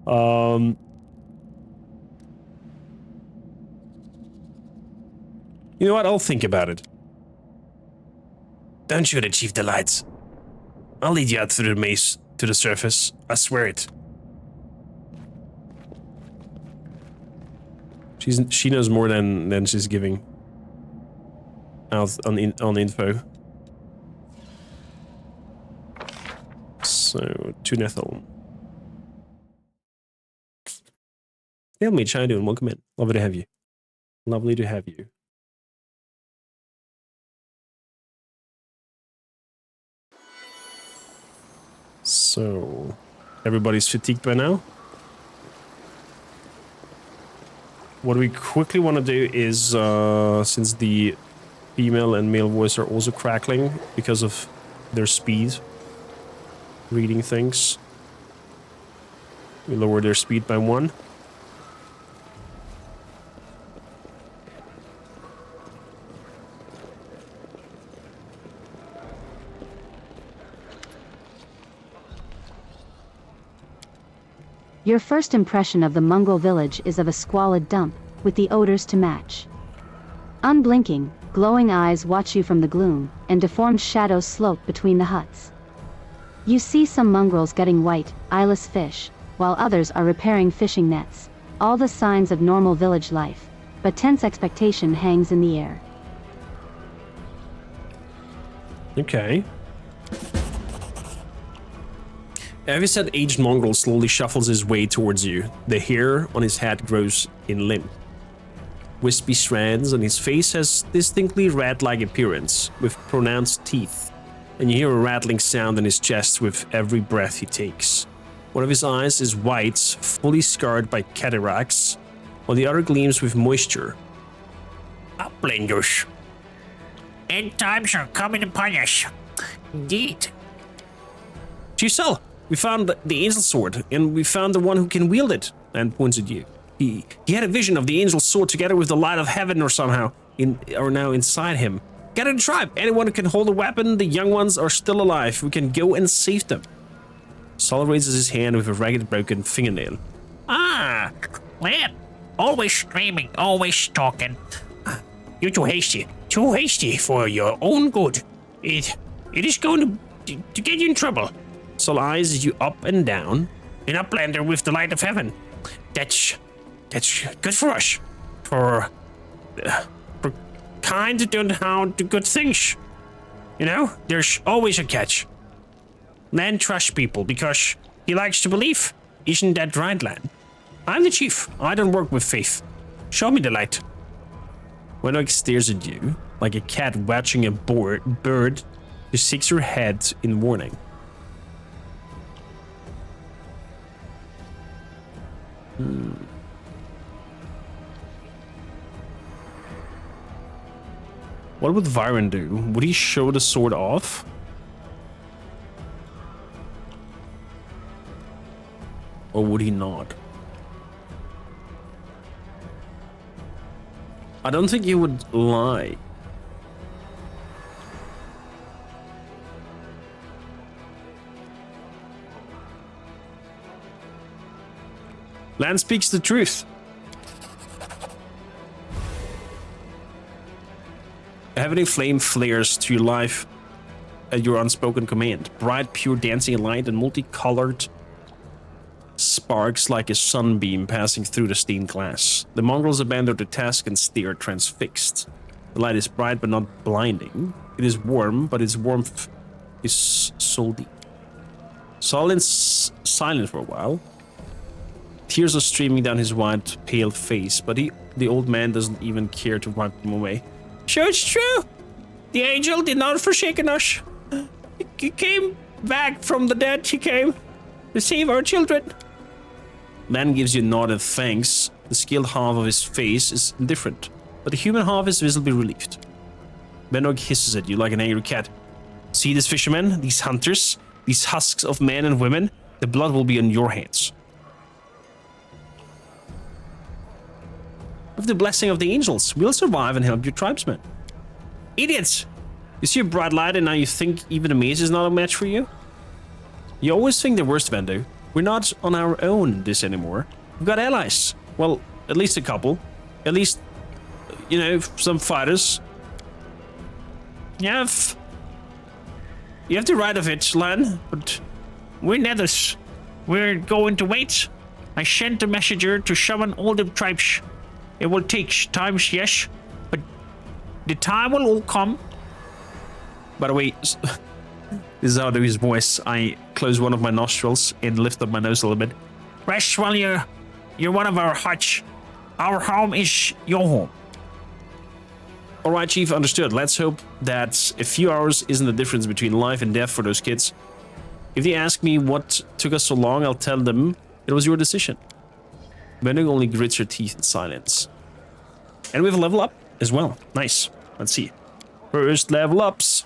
Speaker 1: You know what? I'll think about it. Don't shoot at Chief Delights. I'll lead you out through the maze to the surface. I swear it. She knows more than she's giving out on info. So, to Nethel. Hey, Mage, how you doing? Welcome in. Lovely to have you. Lovely to have you. So, everybody's fatigued by now? what we quickly want to do is, since the female and male voice are also crackling because of their speed, reading things, we lower their speed by 1.
Speaker 8: Your first impression of the mongrel village is of a squalid dump, with the odors to match. Unblinking, glowing eyes watch you from the gloom, and deformed shadows slope between the huts. You see some mongrels gutting white, eyeless fish, while others are repairing fishing nets, all the signs of normal village life, but tense expectation hangs in the air.
Speaker 1: Okay. A heavy-set aged mongrel slowly shuffles his way towards you. The hair on his head grows in limp. Wispy strands, and his face has distinctly rat-like appearance, with pronounced teeth, and you hear a rattling sound in his chest with every breath he takes. One of his eyes is white, fully scarred by cataracts, while the other gleams with moisture.
Speaker 11: Uplanders. End times are coming upon us. Indeed.
Speaker 1: Chief Sel, we found the angel sword, and we found the one who can wield it, and points at you. He had a vision of the angel sword together with the light of heaven or somehow, or now inside him. Gather the tribe. Anyone who can hold a weapon, the young ones are still alive. We can go and save them. Sol raises his hand with a ragged broken fingernail.
Speaker 11: Ah, well, always streaming, always talking. You're too hasty for your own good. It is going to get you in trouble.
Speaker 1: Sol eyes you up and down.
Speaker 11: An uplander with the light of heaven. That's good for us. For kind to don't how to good things. You know, there's always a catch. Lan trusts people because he likes to believe. Isn't that right, Lan? I'm the chief. I don't work with faith. Show me the light.
Speaker 1: Wenok stares at you like a cat watching a bird who shakes her head in warning. What would Wyren do? Would he show the sword off? Or would he not? I don't think he would lie. Lan speaks the truth. A heavenly flame flares to life at your unspoken command. Bright, pure dancing light and multicolored sparks like a sunbeam passing through the stained glass. The mongrels abandon their task and stare transfixed. The light is bright but not blinding. It is warm, but its warmth is soul deep. Solin's silent for a while. Tears are streaming down his white, pale face, but the old man doesn't even care to wipe them away.
Speaker 11: Sure, it's true. The angel did not forsake us. He came back from the dead. He came to save our children.
Speaker 1: Man gives you a nod of thanks. The skilled half of his face is indifferent, but the human half is visibly relieved. Benog hisses at you like an angry cat. See this fisherman, these hunters, these husks of men and women? The blood will be on your hands. With the blessing of the angels, we'll survive and help your tribesmen. Idiots! You see a bright light and now you think even a maze is not a match for you? You always think the worst, Vendo. We're not on our own this anymore. We've got allies. Well, at least a couple. At least, you know, some fighters. You have the right of it, Lan, but
Speaker 11: we're nethers. We're going to wait. I sent a messenger to summon all the tribes. It will take time, yes, but the time will all come.
Speaker 1: By the way, this is how I do his voice. I close one of my nostrils and lift up my nose a little bit.
Speaker 11: Rest while you're one of our huts. Our home is your home.
Speaker 1: All right, Chief, understood. Let's hope that a few hours isn't the difference between life and death for those kids. If they ask me what took us so long, I'll tell them it was your decision. Benning only grits her teeth in silence. And we have a level up as well. Nice. Let's see. First level ups.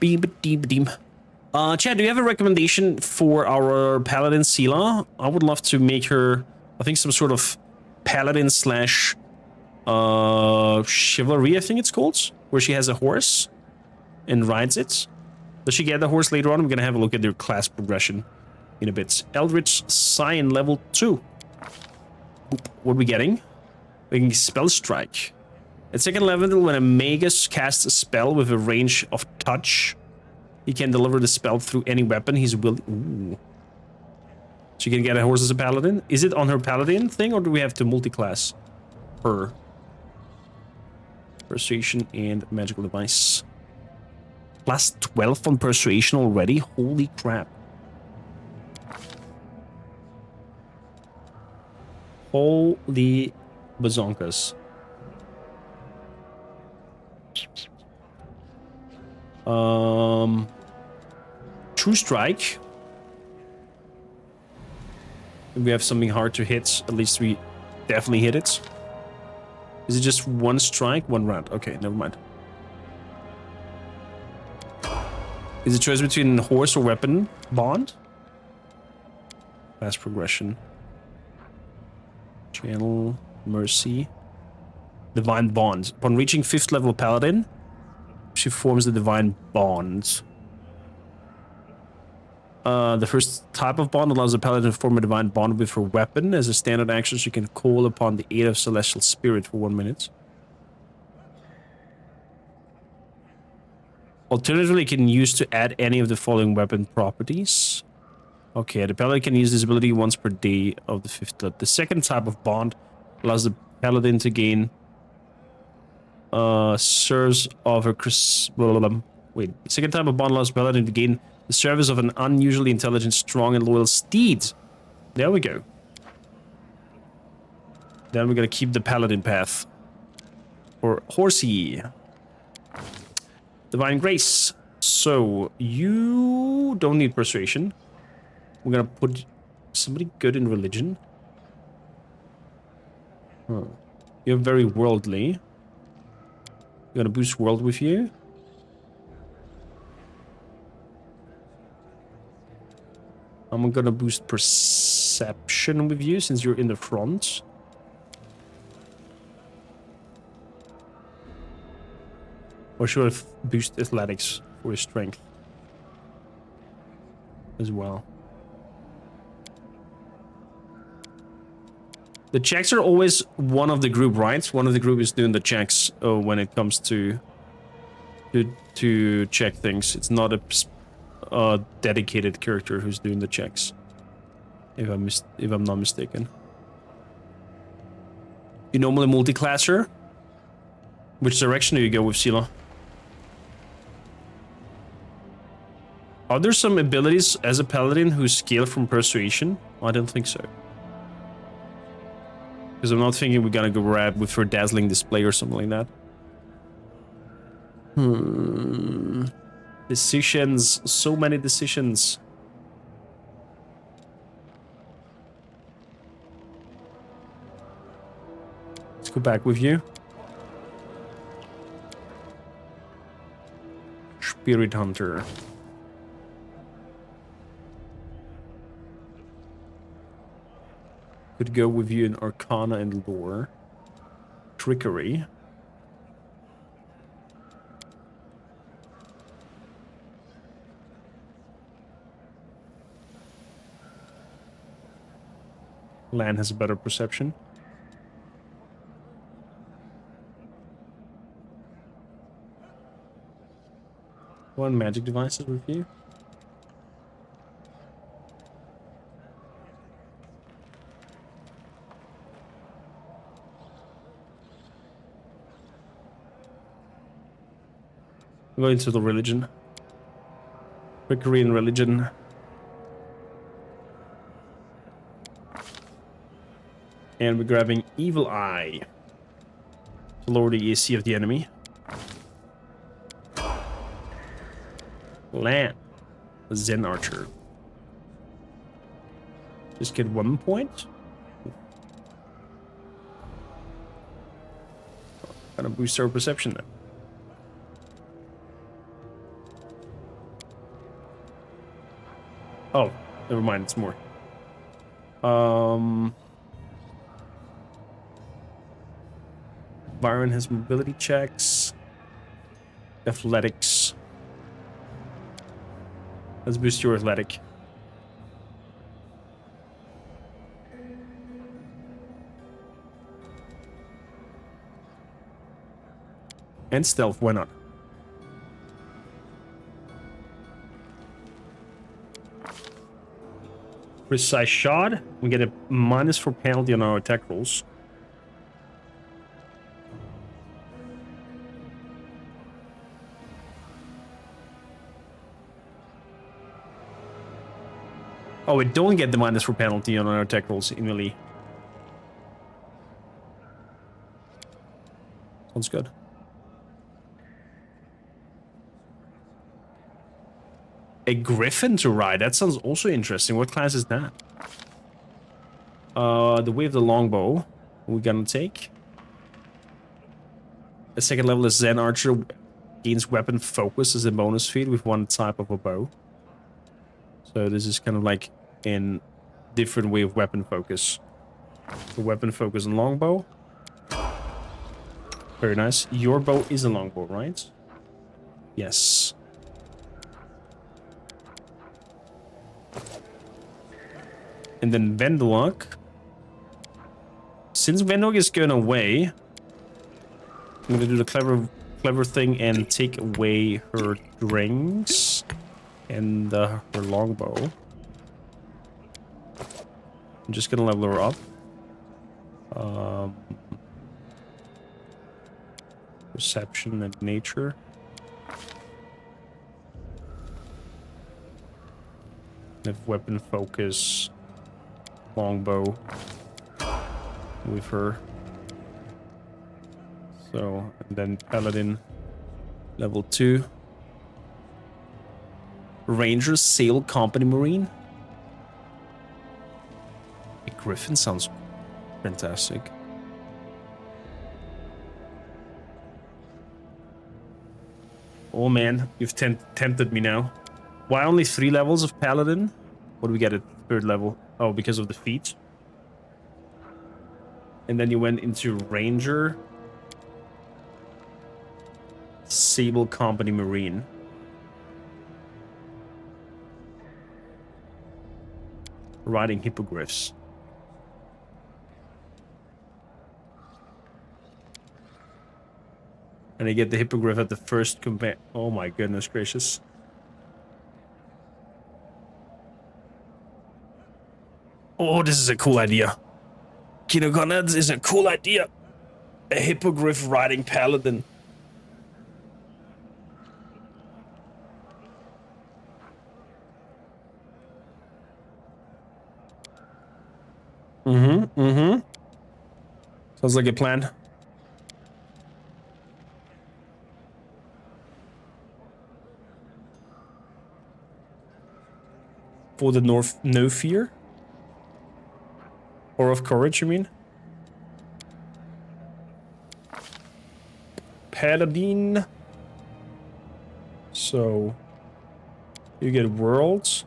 Speaker 1: Beam. Chad, do you have a recommendation for our paladin Sela? I would love to make her, I think, some sort of paladin slash chivalry, I think it's called, where she has a horse and rides it. Does she get the horse later on? We're gonna have a look at their class progression in a bit. Eldritch Scion level 2. Oop, what are we getting? We're getting Spell Strike. At second level, when a magus casts a spell with a range of touch, he can deliver the spell through any weapon he's willing. Ooh. She can get a horse as a paladin. Is it on her paladin thing, or do we have to multi-class her? Persuasion and magical device. Plus 12 on persuasion already? Holy crap. Holy bazonkas. True Strike. If we have something hard to hit, at least we definitely hit it. Is it just one strike, one round? Okay, never mind. Is the choice between horse or weapon bond? Fast progression. Channel, mercy. Divine bond. Upon reaching 5th level paladin, she forms the divine bond. The first type of bond allows the paladin to form a divine bond with her weapon. As a standard action, she can call upon the aid of celestial spirit for 1 minute. Alternatively, it can use to add any of the following weapon properties. Okay, the paladin can use this ability once per day of the 5th level. The second type of bond allows the paladin to gain serves of her wait. The second type of bond allows the paladin to gain the service of an unusually intelligent, strong, and loyal steed. There we go. Then we're gonna keep the paladin path. For horsey. Divine Grace. So, you don't need persuasion. We're gonna put somebody good in religion. Huh. You're very worldly. We're gonna boost world with you. I'm gonna boost perception with you since you're in the front. Or should I boost athletics for your strength as well? The checks are always one of the group, right? One of the group is doing the checks when it comes to check things. It's not a dedicated character who's doing the checks. If I'm not mistaken. You normally multi-class her? Which direction do you go with Sela? Are there some abilities as a paladin who scale from persuasion? I don't think so. Because I'm not thinking we're gonna go grab with her dazzling display or something like that. Decisions. So many decisions. Let's go back with you. Spirit Hunter. Could go with you in Arcana and Lore. Trickery. Lan has a better perception. One magic devices with you. Go into the religion. Trickery and religion. And we're grabbing Evil Eye to lower the AC of the enemy. Lan, Zen Archer. Just get 1 point. Gonna boost our perception then. Oh, never mind, it's more. Wyren has mobility checks. Athletics. Let's boost your athletic. And stealth, why not? Precise shot. We get a -4 penalty on our attack rolls. Oh, we don't get the -4 penalty on our attack rolls in melee. Sounds good. A griffin to ride. That sounds also interesting. What class is that? The way of the longbow. We're gonna take. A second level is Zen Archer gains weapon focus as a bonus feat with one type of a bow. So this is kind of like in different way of weapon focus. The weapon focus on longbow. Very nice. Your bow is a longbow, right? Yes. And then Vendlock. Since Vendlock is going away, I'm gonna do the clever thing and take away her rings and her longbow. I'm just gonna level her up. Perception and nature. Have weapon focus. Longbow with her. So, and then Paladin level 2. Ranger Sail Company Marine. A Griffin sounds fantastic. Oh man, you've tempted me now. Why only 3 levels of Paladin? What do we get at 3rd level? Oh, because of the feat. And then you went into Ranger. Sable Company Marine. Riding hippogriffs. And I get the hippogriff at the first combat. Oh my goodness gracious. Oh, this is a cool idea. Kinogonna, this is a cool idea. A hippogriff riding paladin. Sounds like a plan. For the North, no fear? Or of courage, you mean? Paladin. So, you get worlds.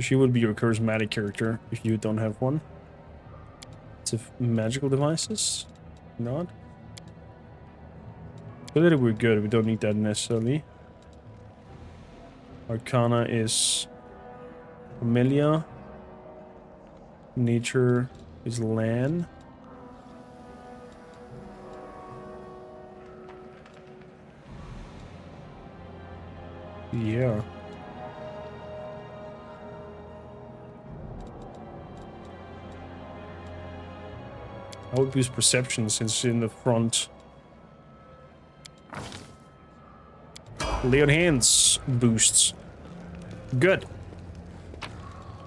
Speaker 1: She would be your charismatic character if you don't have one. It's magical devices? Not? I feel that we're good. We don't need that necessarily. Arcana is familiar. Nature is land. Yeah. I would use perception since in the front. Lay on hands boosts. Good.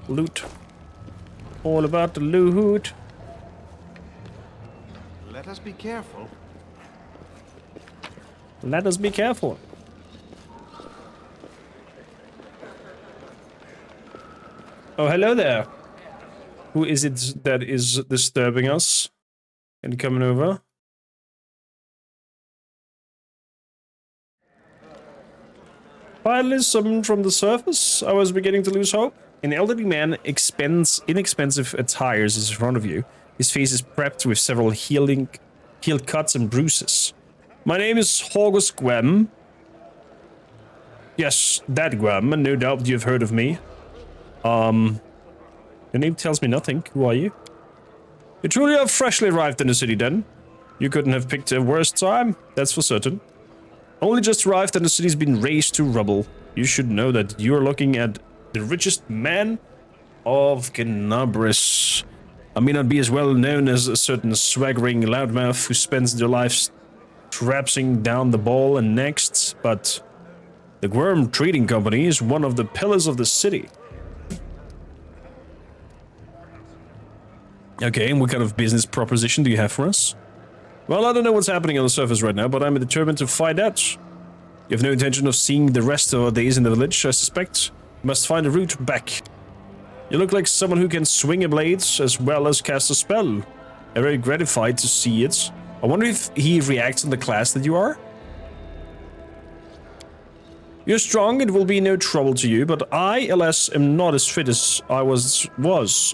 Speaker 1: Loot. All about the loot.
Speaker 5: Let us be careful.
Speaker 1: Let us be careful. Oh, hello there. Who is it that is disturbing us and coming over? Finally, summoned from the surface, I was beginning to lose hope. An elderly man inexpensive attires is in front of you. His face is prepped with several healed cuts and bruises. My name is Horgus Gwem. Yes, that Gwem, and no doubt you've heard of me. Your name tells me nothing. Who are you? You truly have freshly arrived in the city, then? You couldn't have picked a worse time, that's for certain. Only just arrived and the city's been razed to rubble. You should know that you're looking at the richest man of Gnabris. I may not be as well known as a certain swaggering loudmouth who spends their lives traipsing down the ball and next, but the Worm Trading Company is one of the pillars of the city. Okay, and what kind of business proposition do you have for us? Well, I don't know what's happening on the surface right now, but I'm determined to find out. You have no intention of seeing the rest of our days in the village, I suspect. You must find a route back. You look like someone who can swing a blade as well as cast a spell. I'm very gratified to see it. I wonder if he reacts in the class that you are? You're strong, it will be no trouble to you, but I, alas, am not as fit as I was.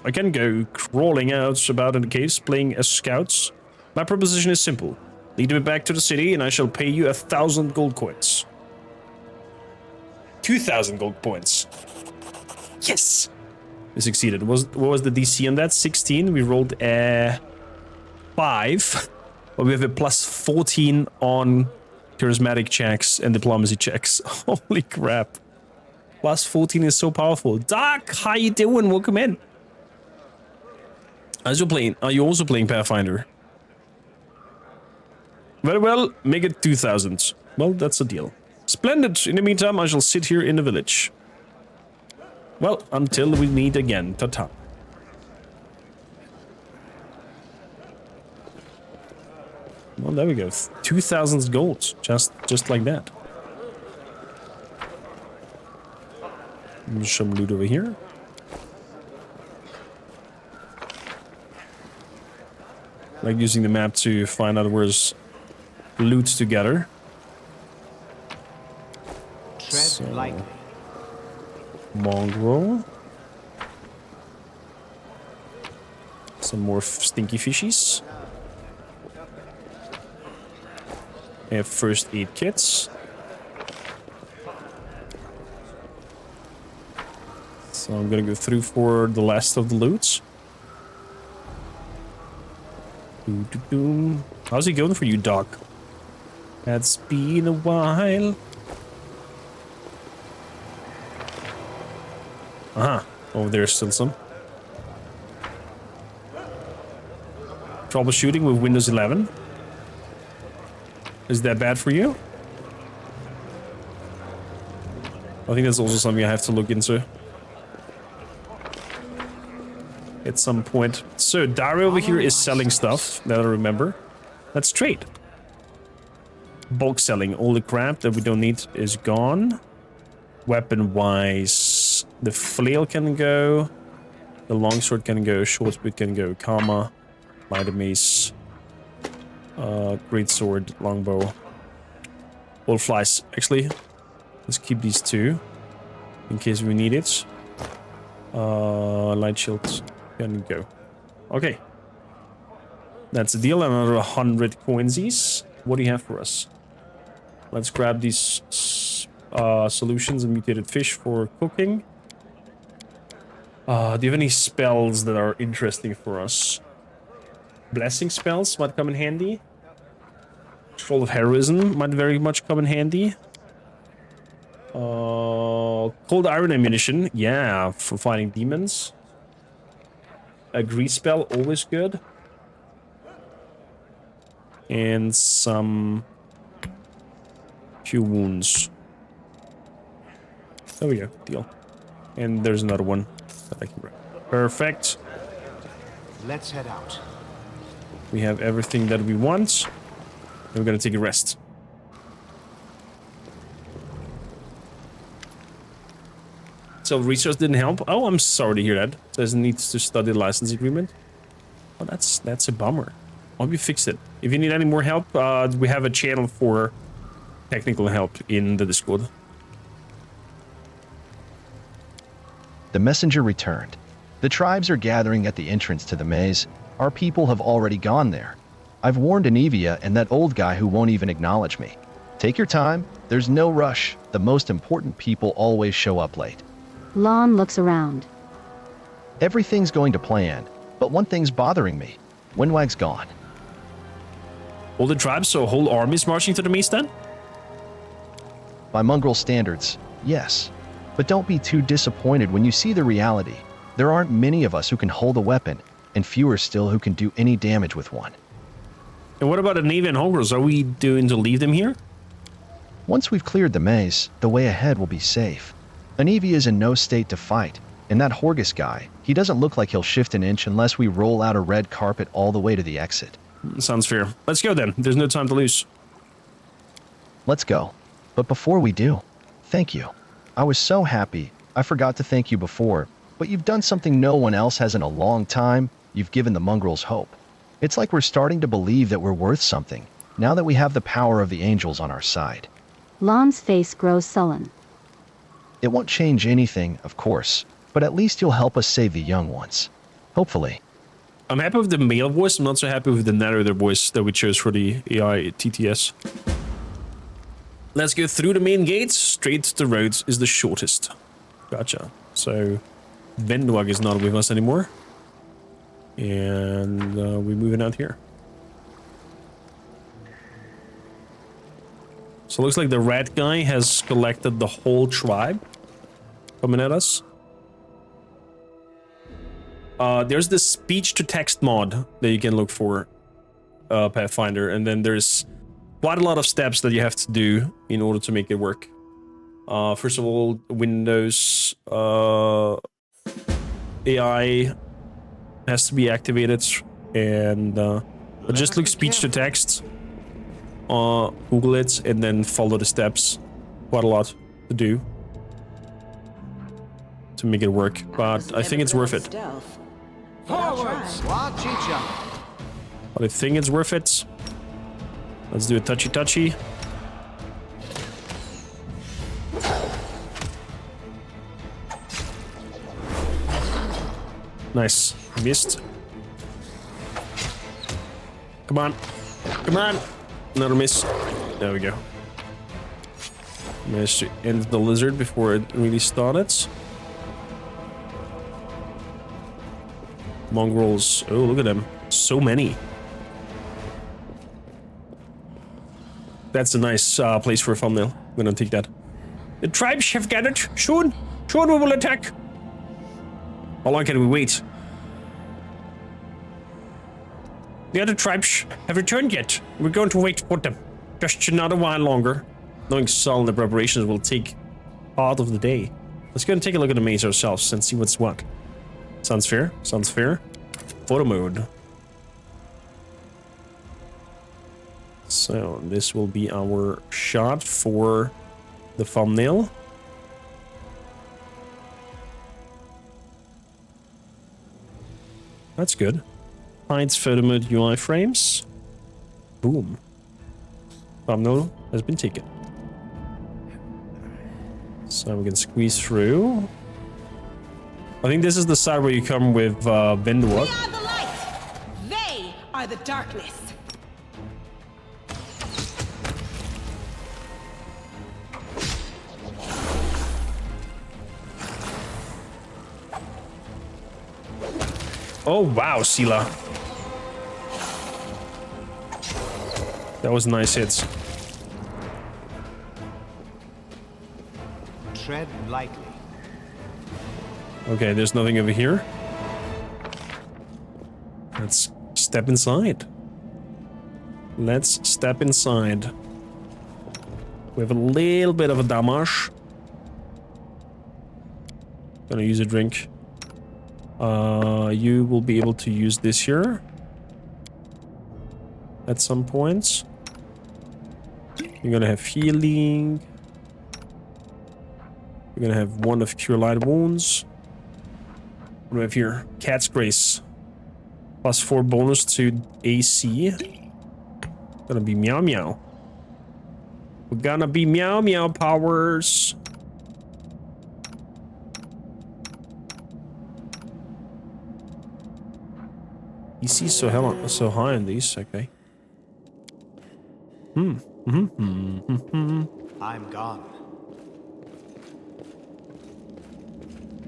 Speaker 1: I can go crawling out about in the caves, playing as scouts. My proposition is simple. Lead me back to the city and I shall pay you 1,000 gold coins. 2,000 gold points. Yes! We succeeded. What was the DC on that? 16. We rolled a 5. But we have a plus 14 on charismatic checks and diplomacy checks. Holy crap. Plus 14 is so powerful. Doc, how you doing? Welcome in. As you're playing, are you also playing Pathfinder? Very well, make it 2,000. Well, that's a deal. Splendid. In the meantime, I shall sit here in the village. Well, until we meet again. Ta-ta. Well, there we go. 2,000 gold. Just like that. Some loot over here. Like using the map to find out where's loot together.
Speaker 5: Tread lightly.
Speaker 1: Mongrel. Some more stinky fishies. I have first aid kits. So I'm gonna go through for the last of the loot. How's it going for you, Doc? It's been a while. Oh, there's still some. Troubleshooting with Windows 11. Is that bad for you? I think that's also something I have to look into at some point. So, Dario over here is selling stuff that I remember. Let's trade. Bulk selling. All the crap that we don't need is gone. Weapon-wise, the flail can go. The longsword can go. Short spear can go. Karma. Mighty mace. Great sword. Longbow. All flies. Actually, let's keep these two in case we need it. Light shield can go. Okay. That's the deal. Another 100 coinsies. What do you have for us? Let's grab these solutions and mutated fish for cooking. Do you have any spells that are interesting for us? Blessing spells might come in handy. Troll of Heroism might very much come in handy. Cold Iron Ammunition, yeah, for fighting demons. A grease spell, always good. And some Cure Wounds. There we go, deal. And there's another one that I can grab. Perfect.
Speaker 5: Let's head out.
Speaker 1: We have everything that we want. And we're gonna take a rest. So research didn't help. Oh, I'm sorry to hear that. Says it needs to study the license agreement. Oh, that's a bummer. Hope you fixed it. If you need any more help, we have a channel for technical help in the Discord.
Speaker 12: The messenger returned. The tribes are gathering at the entrance to the maze. Our people have already gone there. I've warned Anivia and that old guy who won't even acknowledge me. Take your time. There's no rush. The most important people always show up late.
Speaker 8: Lon looks around.
Speaker 12: Everything's going to plan, but one thing's bothering me. Windwag's gone.
Speaker 1: All the tribes, so a whole army's marching to the maze then?
Speaker 12: By mongrel standards, yes. But don't be too disappointed when you see the reality. There aren't many of us who can hold a weapon, and fewer still who can do any damage with one.
Speaker 1: And what about Anivia and Hogros? Are we doing to leave them here?
Speaker 12: Once we've cleared the maze, the way ahead will be safe. Anivia is in no state to fight, and that Horgus guy, he doesn't look like he'll shift an inch unless we roll out a red carpet all the way to the exit.
Speaker 1: Sounds fair. Let's go then. There's no time to lose.
Speaker 12: Let's go. But before we do, thank you. I was so happy. I forgot to thank you before, but you've done something no one else has in a long time. You've given the mongrels hope. It's like we're starting to believe that we're worth something, now that we have the power of the angels on our side.
Speaker 8: Lon's face grows sullen.
Speaker 12: It won't change anything, of course, but at least you'll help us save the young ones. Hopefully.
Speaker 1: I'm happy with the male voice. I'm not so happy with the narrator voice that we chose for the AI TTS. Let's go through the main gates. Straight to the roads is the shortest. Gotcha. So, Vendwag is not with us anymore. And we're moving out here. So it looks like the rat guy has collected the whole tribe coming at us. There's this speech-to-text mod that you can look for, Pathfinder, and then there's quite a lot of steps that you have to do in order to make it work. First of all, Windows AI has to be activated, and just look speech-to-text. Google it, and then follow the steps. Quite a lot to do to make it work, but I think it's worth it.
Speaker 5: Forwards! Watch each other.
Speaker 1: But I think it's worth it. Let's do a touchy-touchy. Nice. Missed. Come on. Come on. Another miss. There we go. Managed to end the lizard before it really started. Mongrels. Oh, look at them. So many. That's a nice place for a thumbnail. I'm gonna take that. The tribes have gathered. Soon. Soon we will attack. How long can we wait? The other tribes have returned yet. We're going to wait for them. Just another while longer. Knowing Saul and the preparations will take part of the day. Let's go and take a look at the maze ourselves and see what's what. Sounds fair? Sounds fair. Photo mode. So, this will be our shot for the thumbnail. That's good. Hides photo mode UI frames. Boom. Thumbnail has been taken. So we can squeeze through. I think this is the side where you come with Vendwag.
Speaker 3: We are the light. They are the darkness.
Speaker 1: Oh wow, Sela. That was nice hits.
Speaker 5: Tread lightly.
Speaker 1: Okay, there's nothing over here. Let's step inside. Let's step inside. We have a little bit of a damage. Gonna use a drink. You will be able to use this here at some points. You're gonna have healing. We're gonna have 1 of Cure Light Wounds. What do we have here? Cat's Grace. +4 bonus to AC. Gonna be Meow Meow. We're gonna be Meow Meow powers. AC so high on these, okay.
Speaker 5: I'm gone.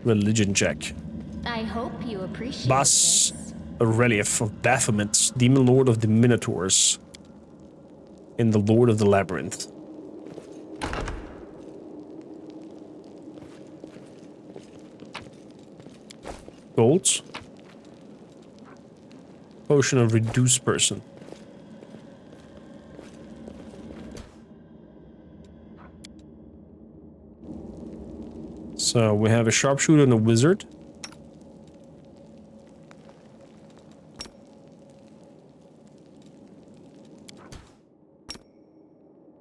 Speaker 1: Religion check.
Speaker 9: I hope you appreciate
Speaker 1: Bas,
Speaker 9: this.
Speaker 1: a relief of Baphomet, Demon Lord of the Minotaurs, and the Lord of the Labyrinth. Gold. Potion of Reduce Person. So we have a sharpshooter and a wizard.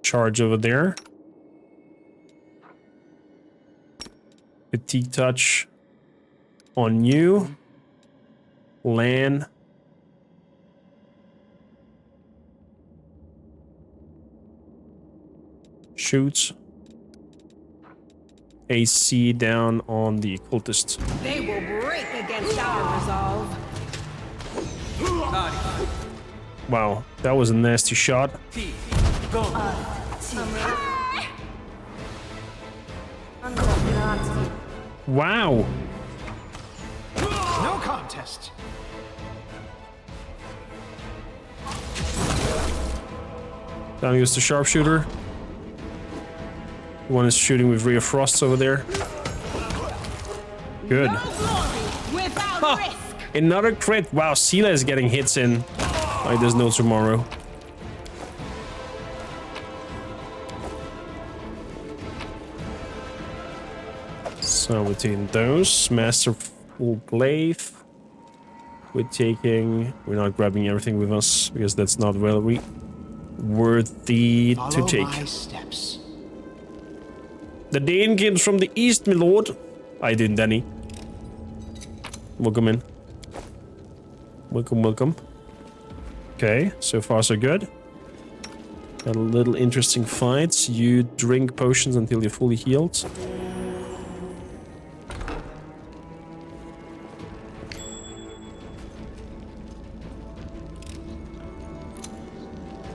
Speaker 1: Charge over there. Fatigue touch on you. Lan. Shoots. AC down on the cultist.
Speaker 3: They will break against our resolve.
Speaker 1: Wow, that was a nasty shot. Wow.
Speaker 5: No contest.
Speaker 1: Down goes the sharpshooter. One is shooting with Ray of Frost over there. Good. Huh. Another crit. Wow, Sela is getting hits in like there's no tomorrow. So we're taking those. Masterful Glaive. We're not grabbing everything with us because that's not really worthy to take.
Speaker 5: My steps.
Speaker 1: The Dane comes from the east, my lord. I didn't, Danny. Welcome in. Welcome, welcome. Okay, so far so good. Got a little interesting fight. You drink potions until you're fully healed.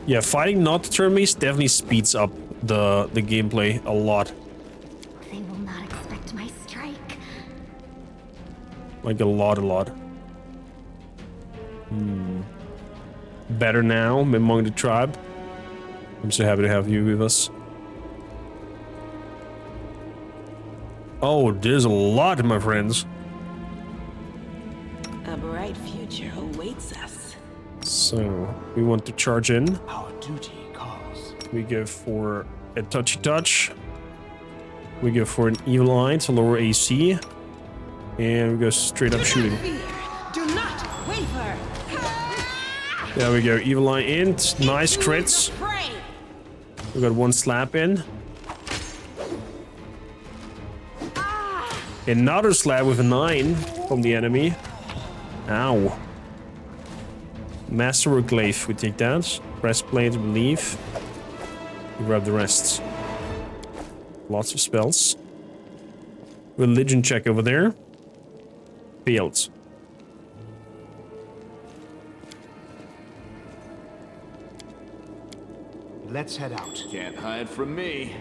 Speaker 1: Yeah, fighting not turn-based definitely speeds up the gameplay a lot.
Speaker 9: They will not expect my strike.
Speaker 1: Like a lot. Better now among the tribe. I'm so happy to have you with us. Oh, there's a lot, my friends.
Speaker 3: A bright future awaits us.
Speaker 1: So, we want to charge in.
Speaker 5: Our duty calls.
Speaker 1: We go for a touchy touch. We go for an evil eye to lower AC. And we go straight up shooting.
Speaker 3: Do not waver.
Speaker 1: There we go, evil eye int. Nice crits. We got 1 slap in. Another slap with a 9 from the enemy. Ow. Master Glaive, we take that. Breastplate, relief. We grab the rest. Lots of spells. Religion check over there. Failed.
Speaker 5: Let's head out.
Speaker 7: Can't hide from me.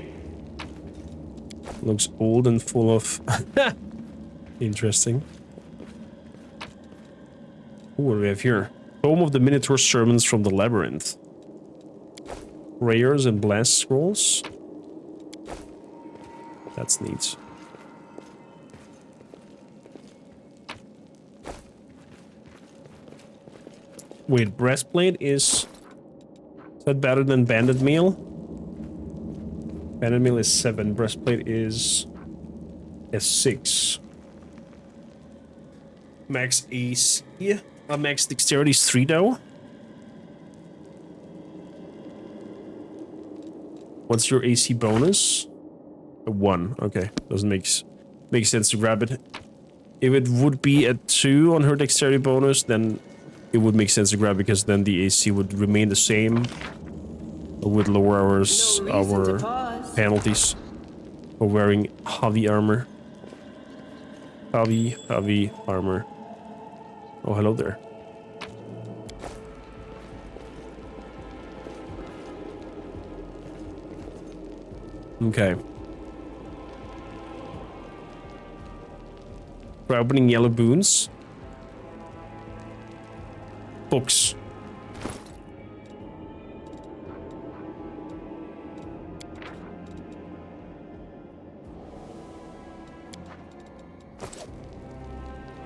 Speaker 1: Looks old and full of... Interesting. Ooh, what do we have here? Tome of the Minotaur Sermons from the Labyrinth. Prayers and blast scrolls. That's neat. Wait, breastplate is that better than bandit meal? Bandit meal is 7, breastplate is a 6. Max AC, max dexterity is 3 though. What's your AC bonus? A 1. Okay, doesn't make sense to grab it. If it would be a 2 on her dexterity bonus, then it would make sense to grab because then the AC would remain the same. It would lower our penalties for wearing heavy armor. Heavy armor. Oh, hello there. Okay. We're opening yellow boons. Books.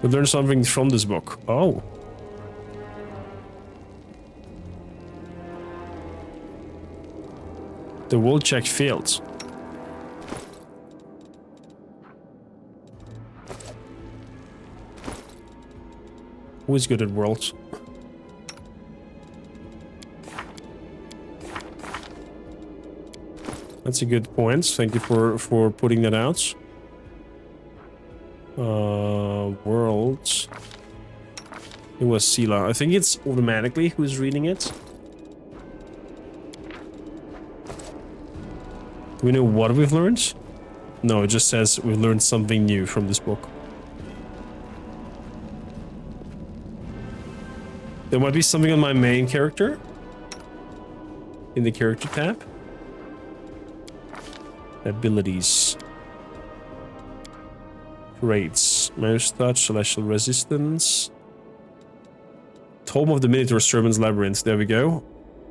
Speaker 1: We learned something from this book. Oh. The will check failed. Who is good at worlds? That's a good point. Thank you for putting that out. Worlds. It was Sela. I think it's automatically who's reading it. Do we know what we've learned? No, it just says we've learned something new from this book. There might be something on my main character. In the character tab. Abilities. Traits. Mouse touch, celestial resistance. Tome of the Minotaur Servant's Labyrinth. There we go.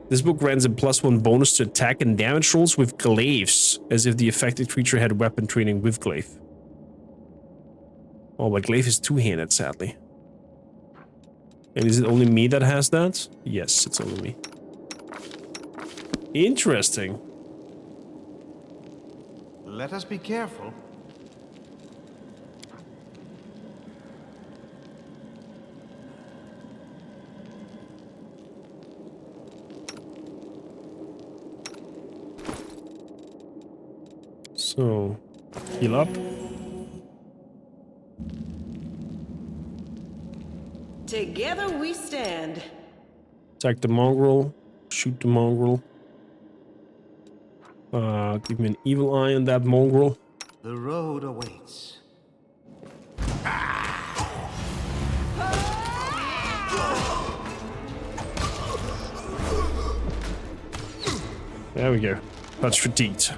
Speaker 1: This book grants a +1 bonus to attack and damage rolls with glaives, as if the affected creature had weapon training with glaive. Oh, but glaive is two-handed, sadly. And is it only me that has that? Yes, it's only me. Interesting.
Speaker 5: Let us be careful.
Speaker 1: So, heal up.
Speaker 3: Together we stand.
Speaker 1: Attack the mongrel. Shoot the mongrel. Give me an evil eye on that mongrel.
Speaker 5: The road awaits.
Speaker 1: There we go. Touch fatigued.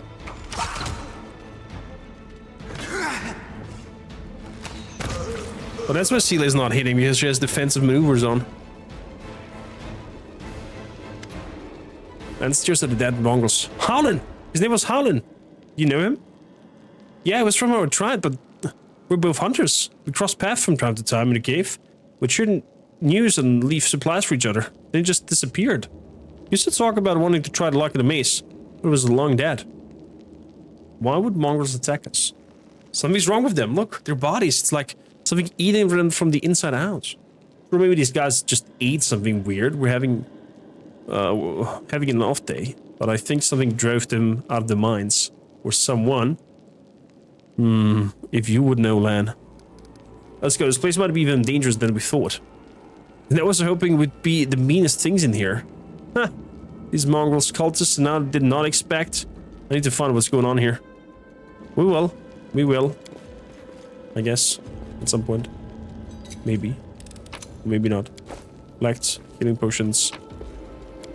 Speaker 1: But that's why Sela is not hitting, because she has defensive maneuvers on. And just at the dead mongrels. Howlin! His name was Howlin. You know him? Yeah, he was from our tribe, but we're both hunters. We cross paths from time to time in the cave. We'd share news and leave supplies for each other. Then he just disappeared. He used to talk about wanting to try the luck in the maze, but it was long dead. Why would mongrels attack us? Something's wrong with them. Look, their bodies. It's like something eating them from the inside out. Or maybe these guys just ate something weird. We're having an off day. But I think something drove them out of the mines. Or someone. If you would know, Lan. Let's go. This place might be even dangerous than we thought. And I was hoping it would be the meanest things in here. Huh. These mongrel cultists now did not expect. I need to find what's going on here. We will. We will. I guess. At some point. Maybe. Maybe not. Collect. Healing potions.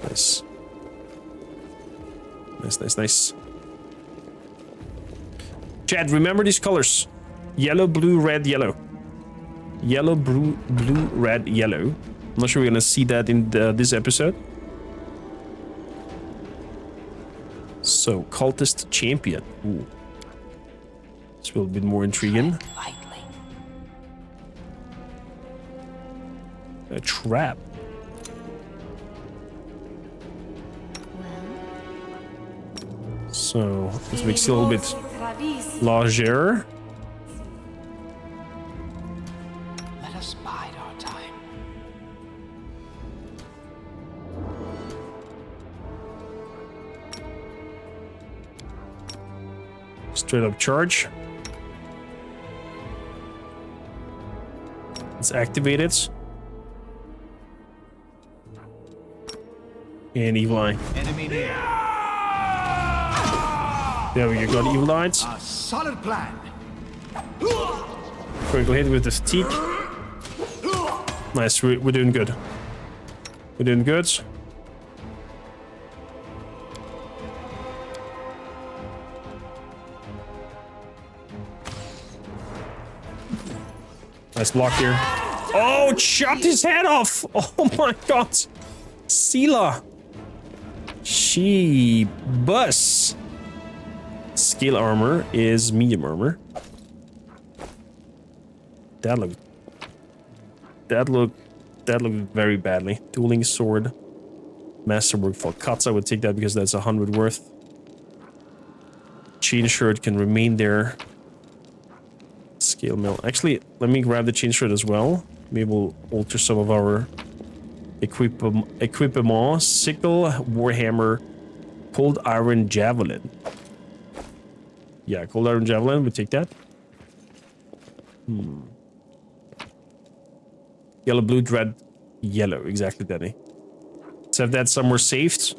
Speaker 1: Nice. Nice. Chad, remember these colors. Yellow, blue, red, yellow. Yellow, blue, red, yellow. I'm not sure we're gonna see that in this episode. So, cultist champion. Ooh. This will be more intriguing. A trap. So, this makes it a little bit larger.
Speaker 5: Let us bide our time.
Speaker 1: Straight up charge. Let's activate it. And evil eye.
Speaker 5: Enemy near.
Speaker 1: There we go, got evil eyes.
Speaker 5: A solid plan.
Speaker 1: Critical hit with the fatigue. Nice, we're doing good. We're doing good. Nice block here. Oh, chopped his head off! Oh my god! Sela! She bus. Scale armor is medium armor. That looked very badly. Dueling sword. Masterwork Falcatza, I would take that because that's 100 worth. Chain shirt can remain there. Scale mail. Actually, let me grab the chain shirt as well. Maybe we'll alter some of our equipment. Sickle, warhammer, cold iron javelin. Yeah, cold iron javelin, we take that. Yellow, blue, red, yellow. Exactly, Danny. Let's have that somewhere saved.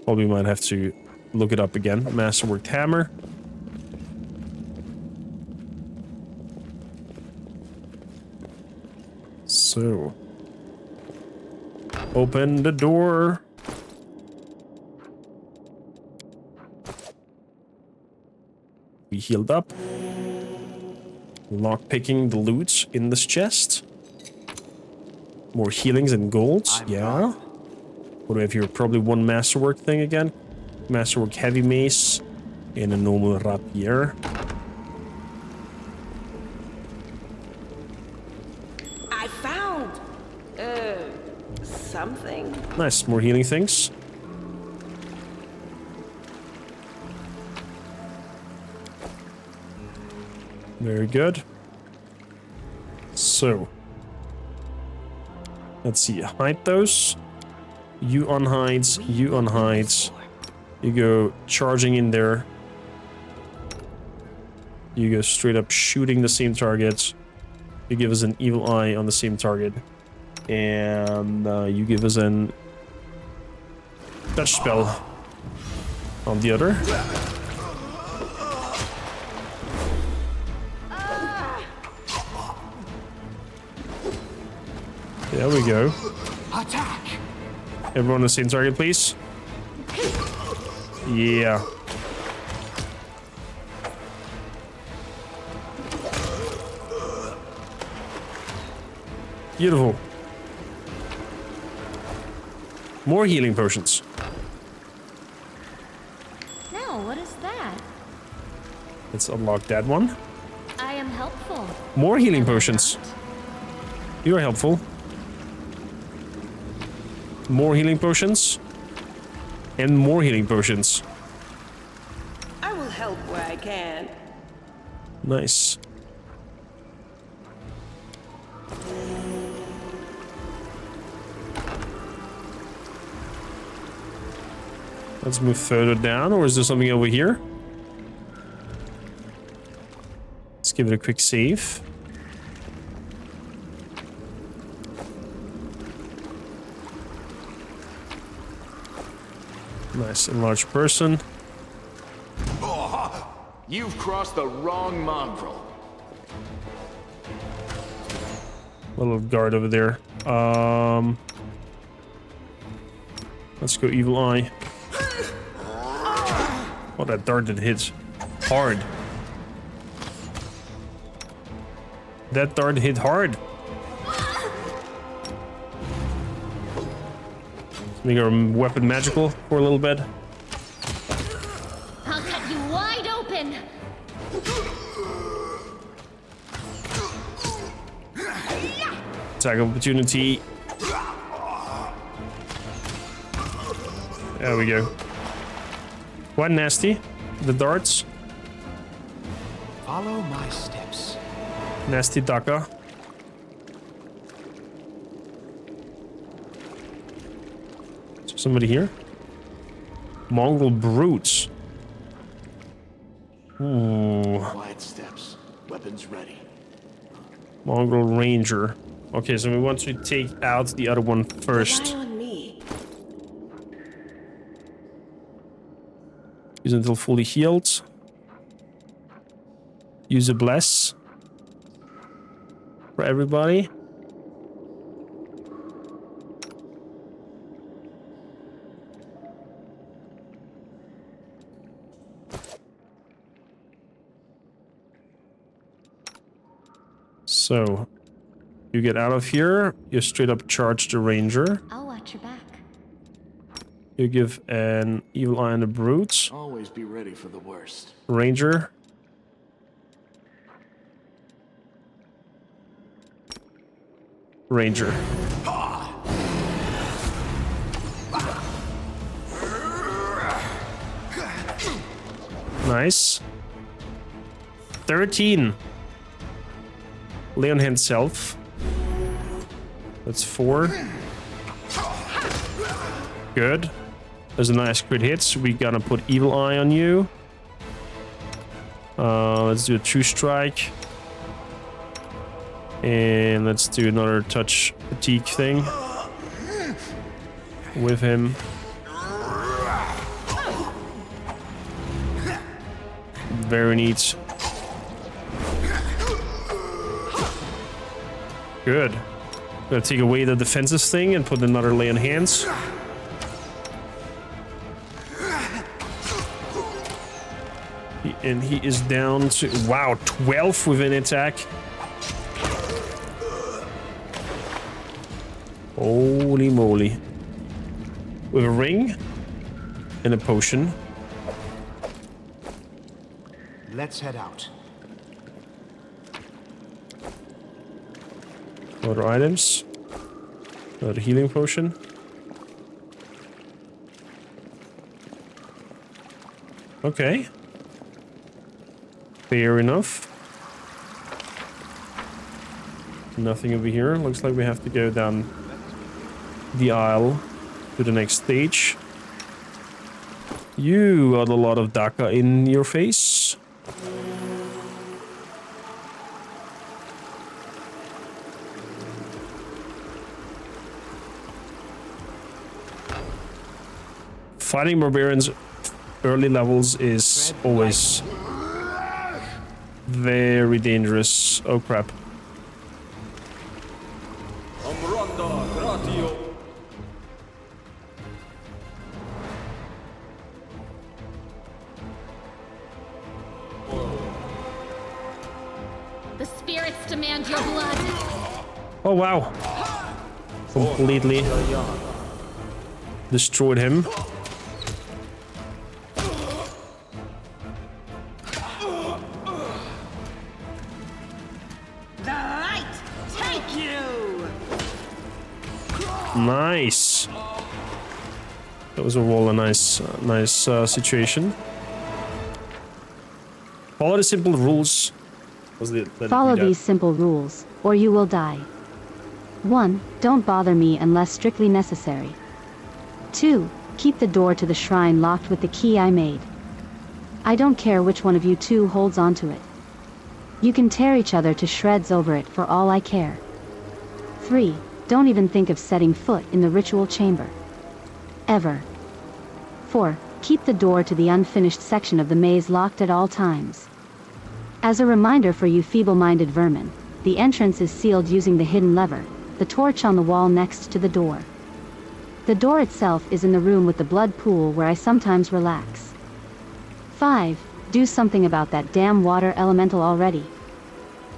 Speaker 1: Probably might have to look it up again. Masterworked hammer. So. Open the door. We healed up. Lockpicking the loot in this chest. More healings and golds. Yeah. What do we have here? Probably one masterwork thing again. Masterwork heavy mace and a normal rapier.
Speaker 3: I found something.
Speaker 1: Nice, more healing things. Very good. So, let's see. Hide those. You unhides. You unhides. You go charging in there. You go straight up shooting the same target. You give us an evil eye on the same target. And you give us an touch spell on the other. There we go.
Speaker 5: Attack!
Speaker 1: Everyone on the same target, please. Yeah. Beautiful. More healing potions.
Speaker 9: Now, what is that?
Speaker 1: Let's unlock that one.
Speaker 9: I am helpful.
Speaker 1: More healing potions. You are helpful. More healing potions. And more healing potions.
Speaker 3: I will help where I can.
Speaker 1: Nice. Let's move further down, or is there something over here? Let's give it a quick save. Nice, enlarged person.
Speaker 7: Oh, you've crossed the wrong mongrel.
Speaker 1: Little guard over there. Let's go evil eye. Oh, that dart that hits hard. That dart hit hard. Make our weapon magical for a little bit.
Speaker 9: I'll cut you wide open.
Speaker 1: Attack opportunity. There we go. Quite nasty. The darts.
Speaker 5: Follow my steps.
Speaker 1: Nasty Daka. Somebody here? Mongol brutes. Ooh.
Speaker 5: Quiet steps. Weapons ready.
Speaker 1: Mongrel Ranger. Okay, so we want to take out the other one first.
Speaker 3: Rely on me.
Speaker 1: Use until fully healed. Use a bless. For everybody. So, you get out of here, you straight up charge the ranger.
Speaker 9: I'll watch your back.
Speaker 1: You give an evil eye on the brute.
Speaker 5: Always be ready for the worst.
Speaker 1: Ranger. Ranger. Nice. 13. Leon himself. That's 4. Good. There's a nice crit hit. So we're gonna put Evil Eye on you. Let's do a 2 strike. And let's do another touch fatigue thing. With him. Very neat. Good. Gonna take away the defensive thing and put another lay on hands. And he is down to, wow, 12 with an attack. Holy moly. With a ring and a potion.
Speaker 5: Let's head out.
Speaker 1: Other items. Another healing potion. Okay. Fair enough. Nothing over here. Looks like we have to go down the aisle to the next stage. You got a lot of Daka in your face. Fighting barbarians early levels is always very dangerous. Oh crap.
Speaker 9: The spirits demand your blood.
Speaker 1: Oh wow. Completely destroyed him. Nice. That was overall a nice situation. Follow the simple rules.
Speaker 8: Follow these simple rules, or you will die. 1. Don't bother me unless strictly necessary. 2. Keep the door to the shrine locked with the key I made. I don't care which one of you two holds onto it. You can tear each other to shreds over it for all I care. 3. Don't even think of setting foot in the ritual chamber. Ever. 4. Keep the door to the unfinished section of the maze locked at all times. As a reminder for you feeble-minded vermin, the entrance is sealed using the hidden lever, the torch on the wall next to the door. The door itself is in the room with the blood pool where I sometimes relax. 5. Do something about that damn water elemental already.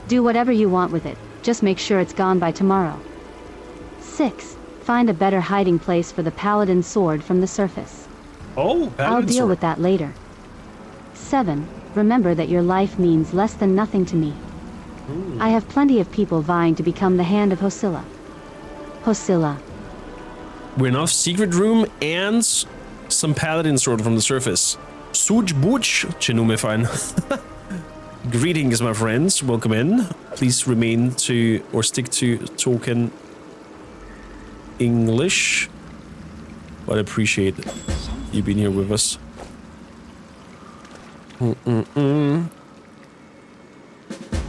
Speaker 8: Do whatever you want with it, just make sure it's gone by tomorrow. 6. Find a better hiding place for the paladin sword from the surface.
Speaker 1: Oh,
Speaker 8: I'll deal with that later. 7. Remember that your life means less than nothing to me. I have plenty of people vying to become the hand of Hosilla. Hosilla.
Speaker 1: We're now secret room and some paladin sword from the surface. Suj Buch, Chenume fine. Greetings, my friends. Welcome in. Please remain to or stick to token English, but I appreciate you being here with us. Don't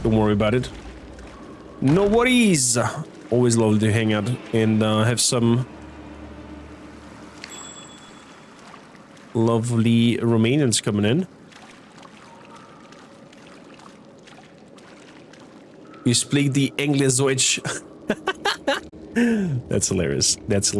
Speaker 1: worry about it. No worries. Always lovely to hang out and have some lovely Romanians coming in. You speak the English Deutsch. That's hilarious. That's hilarious.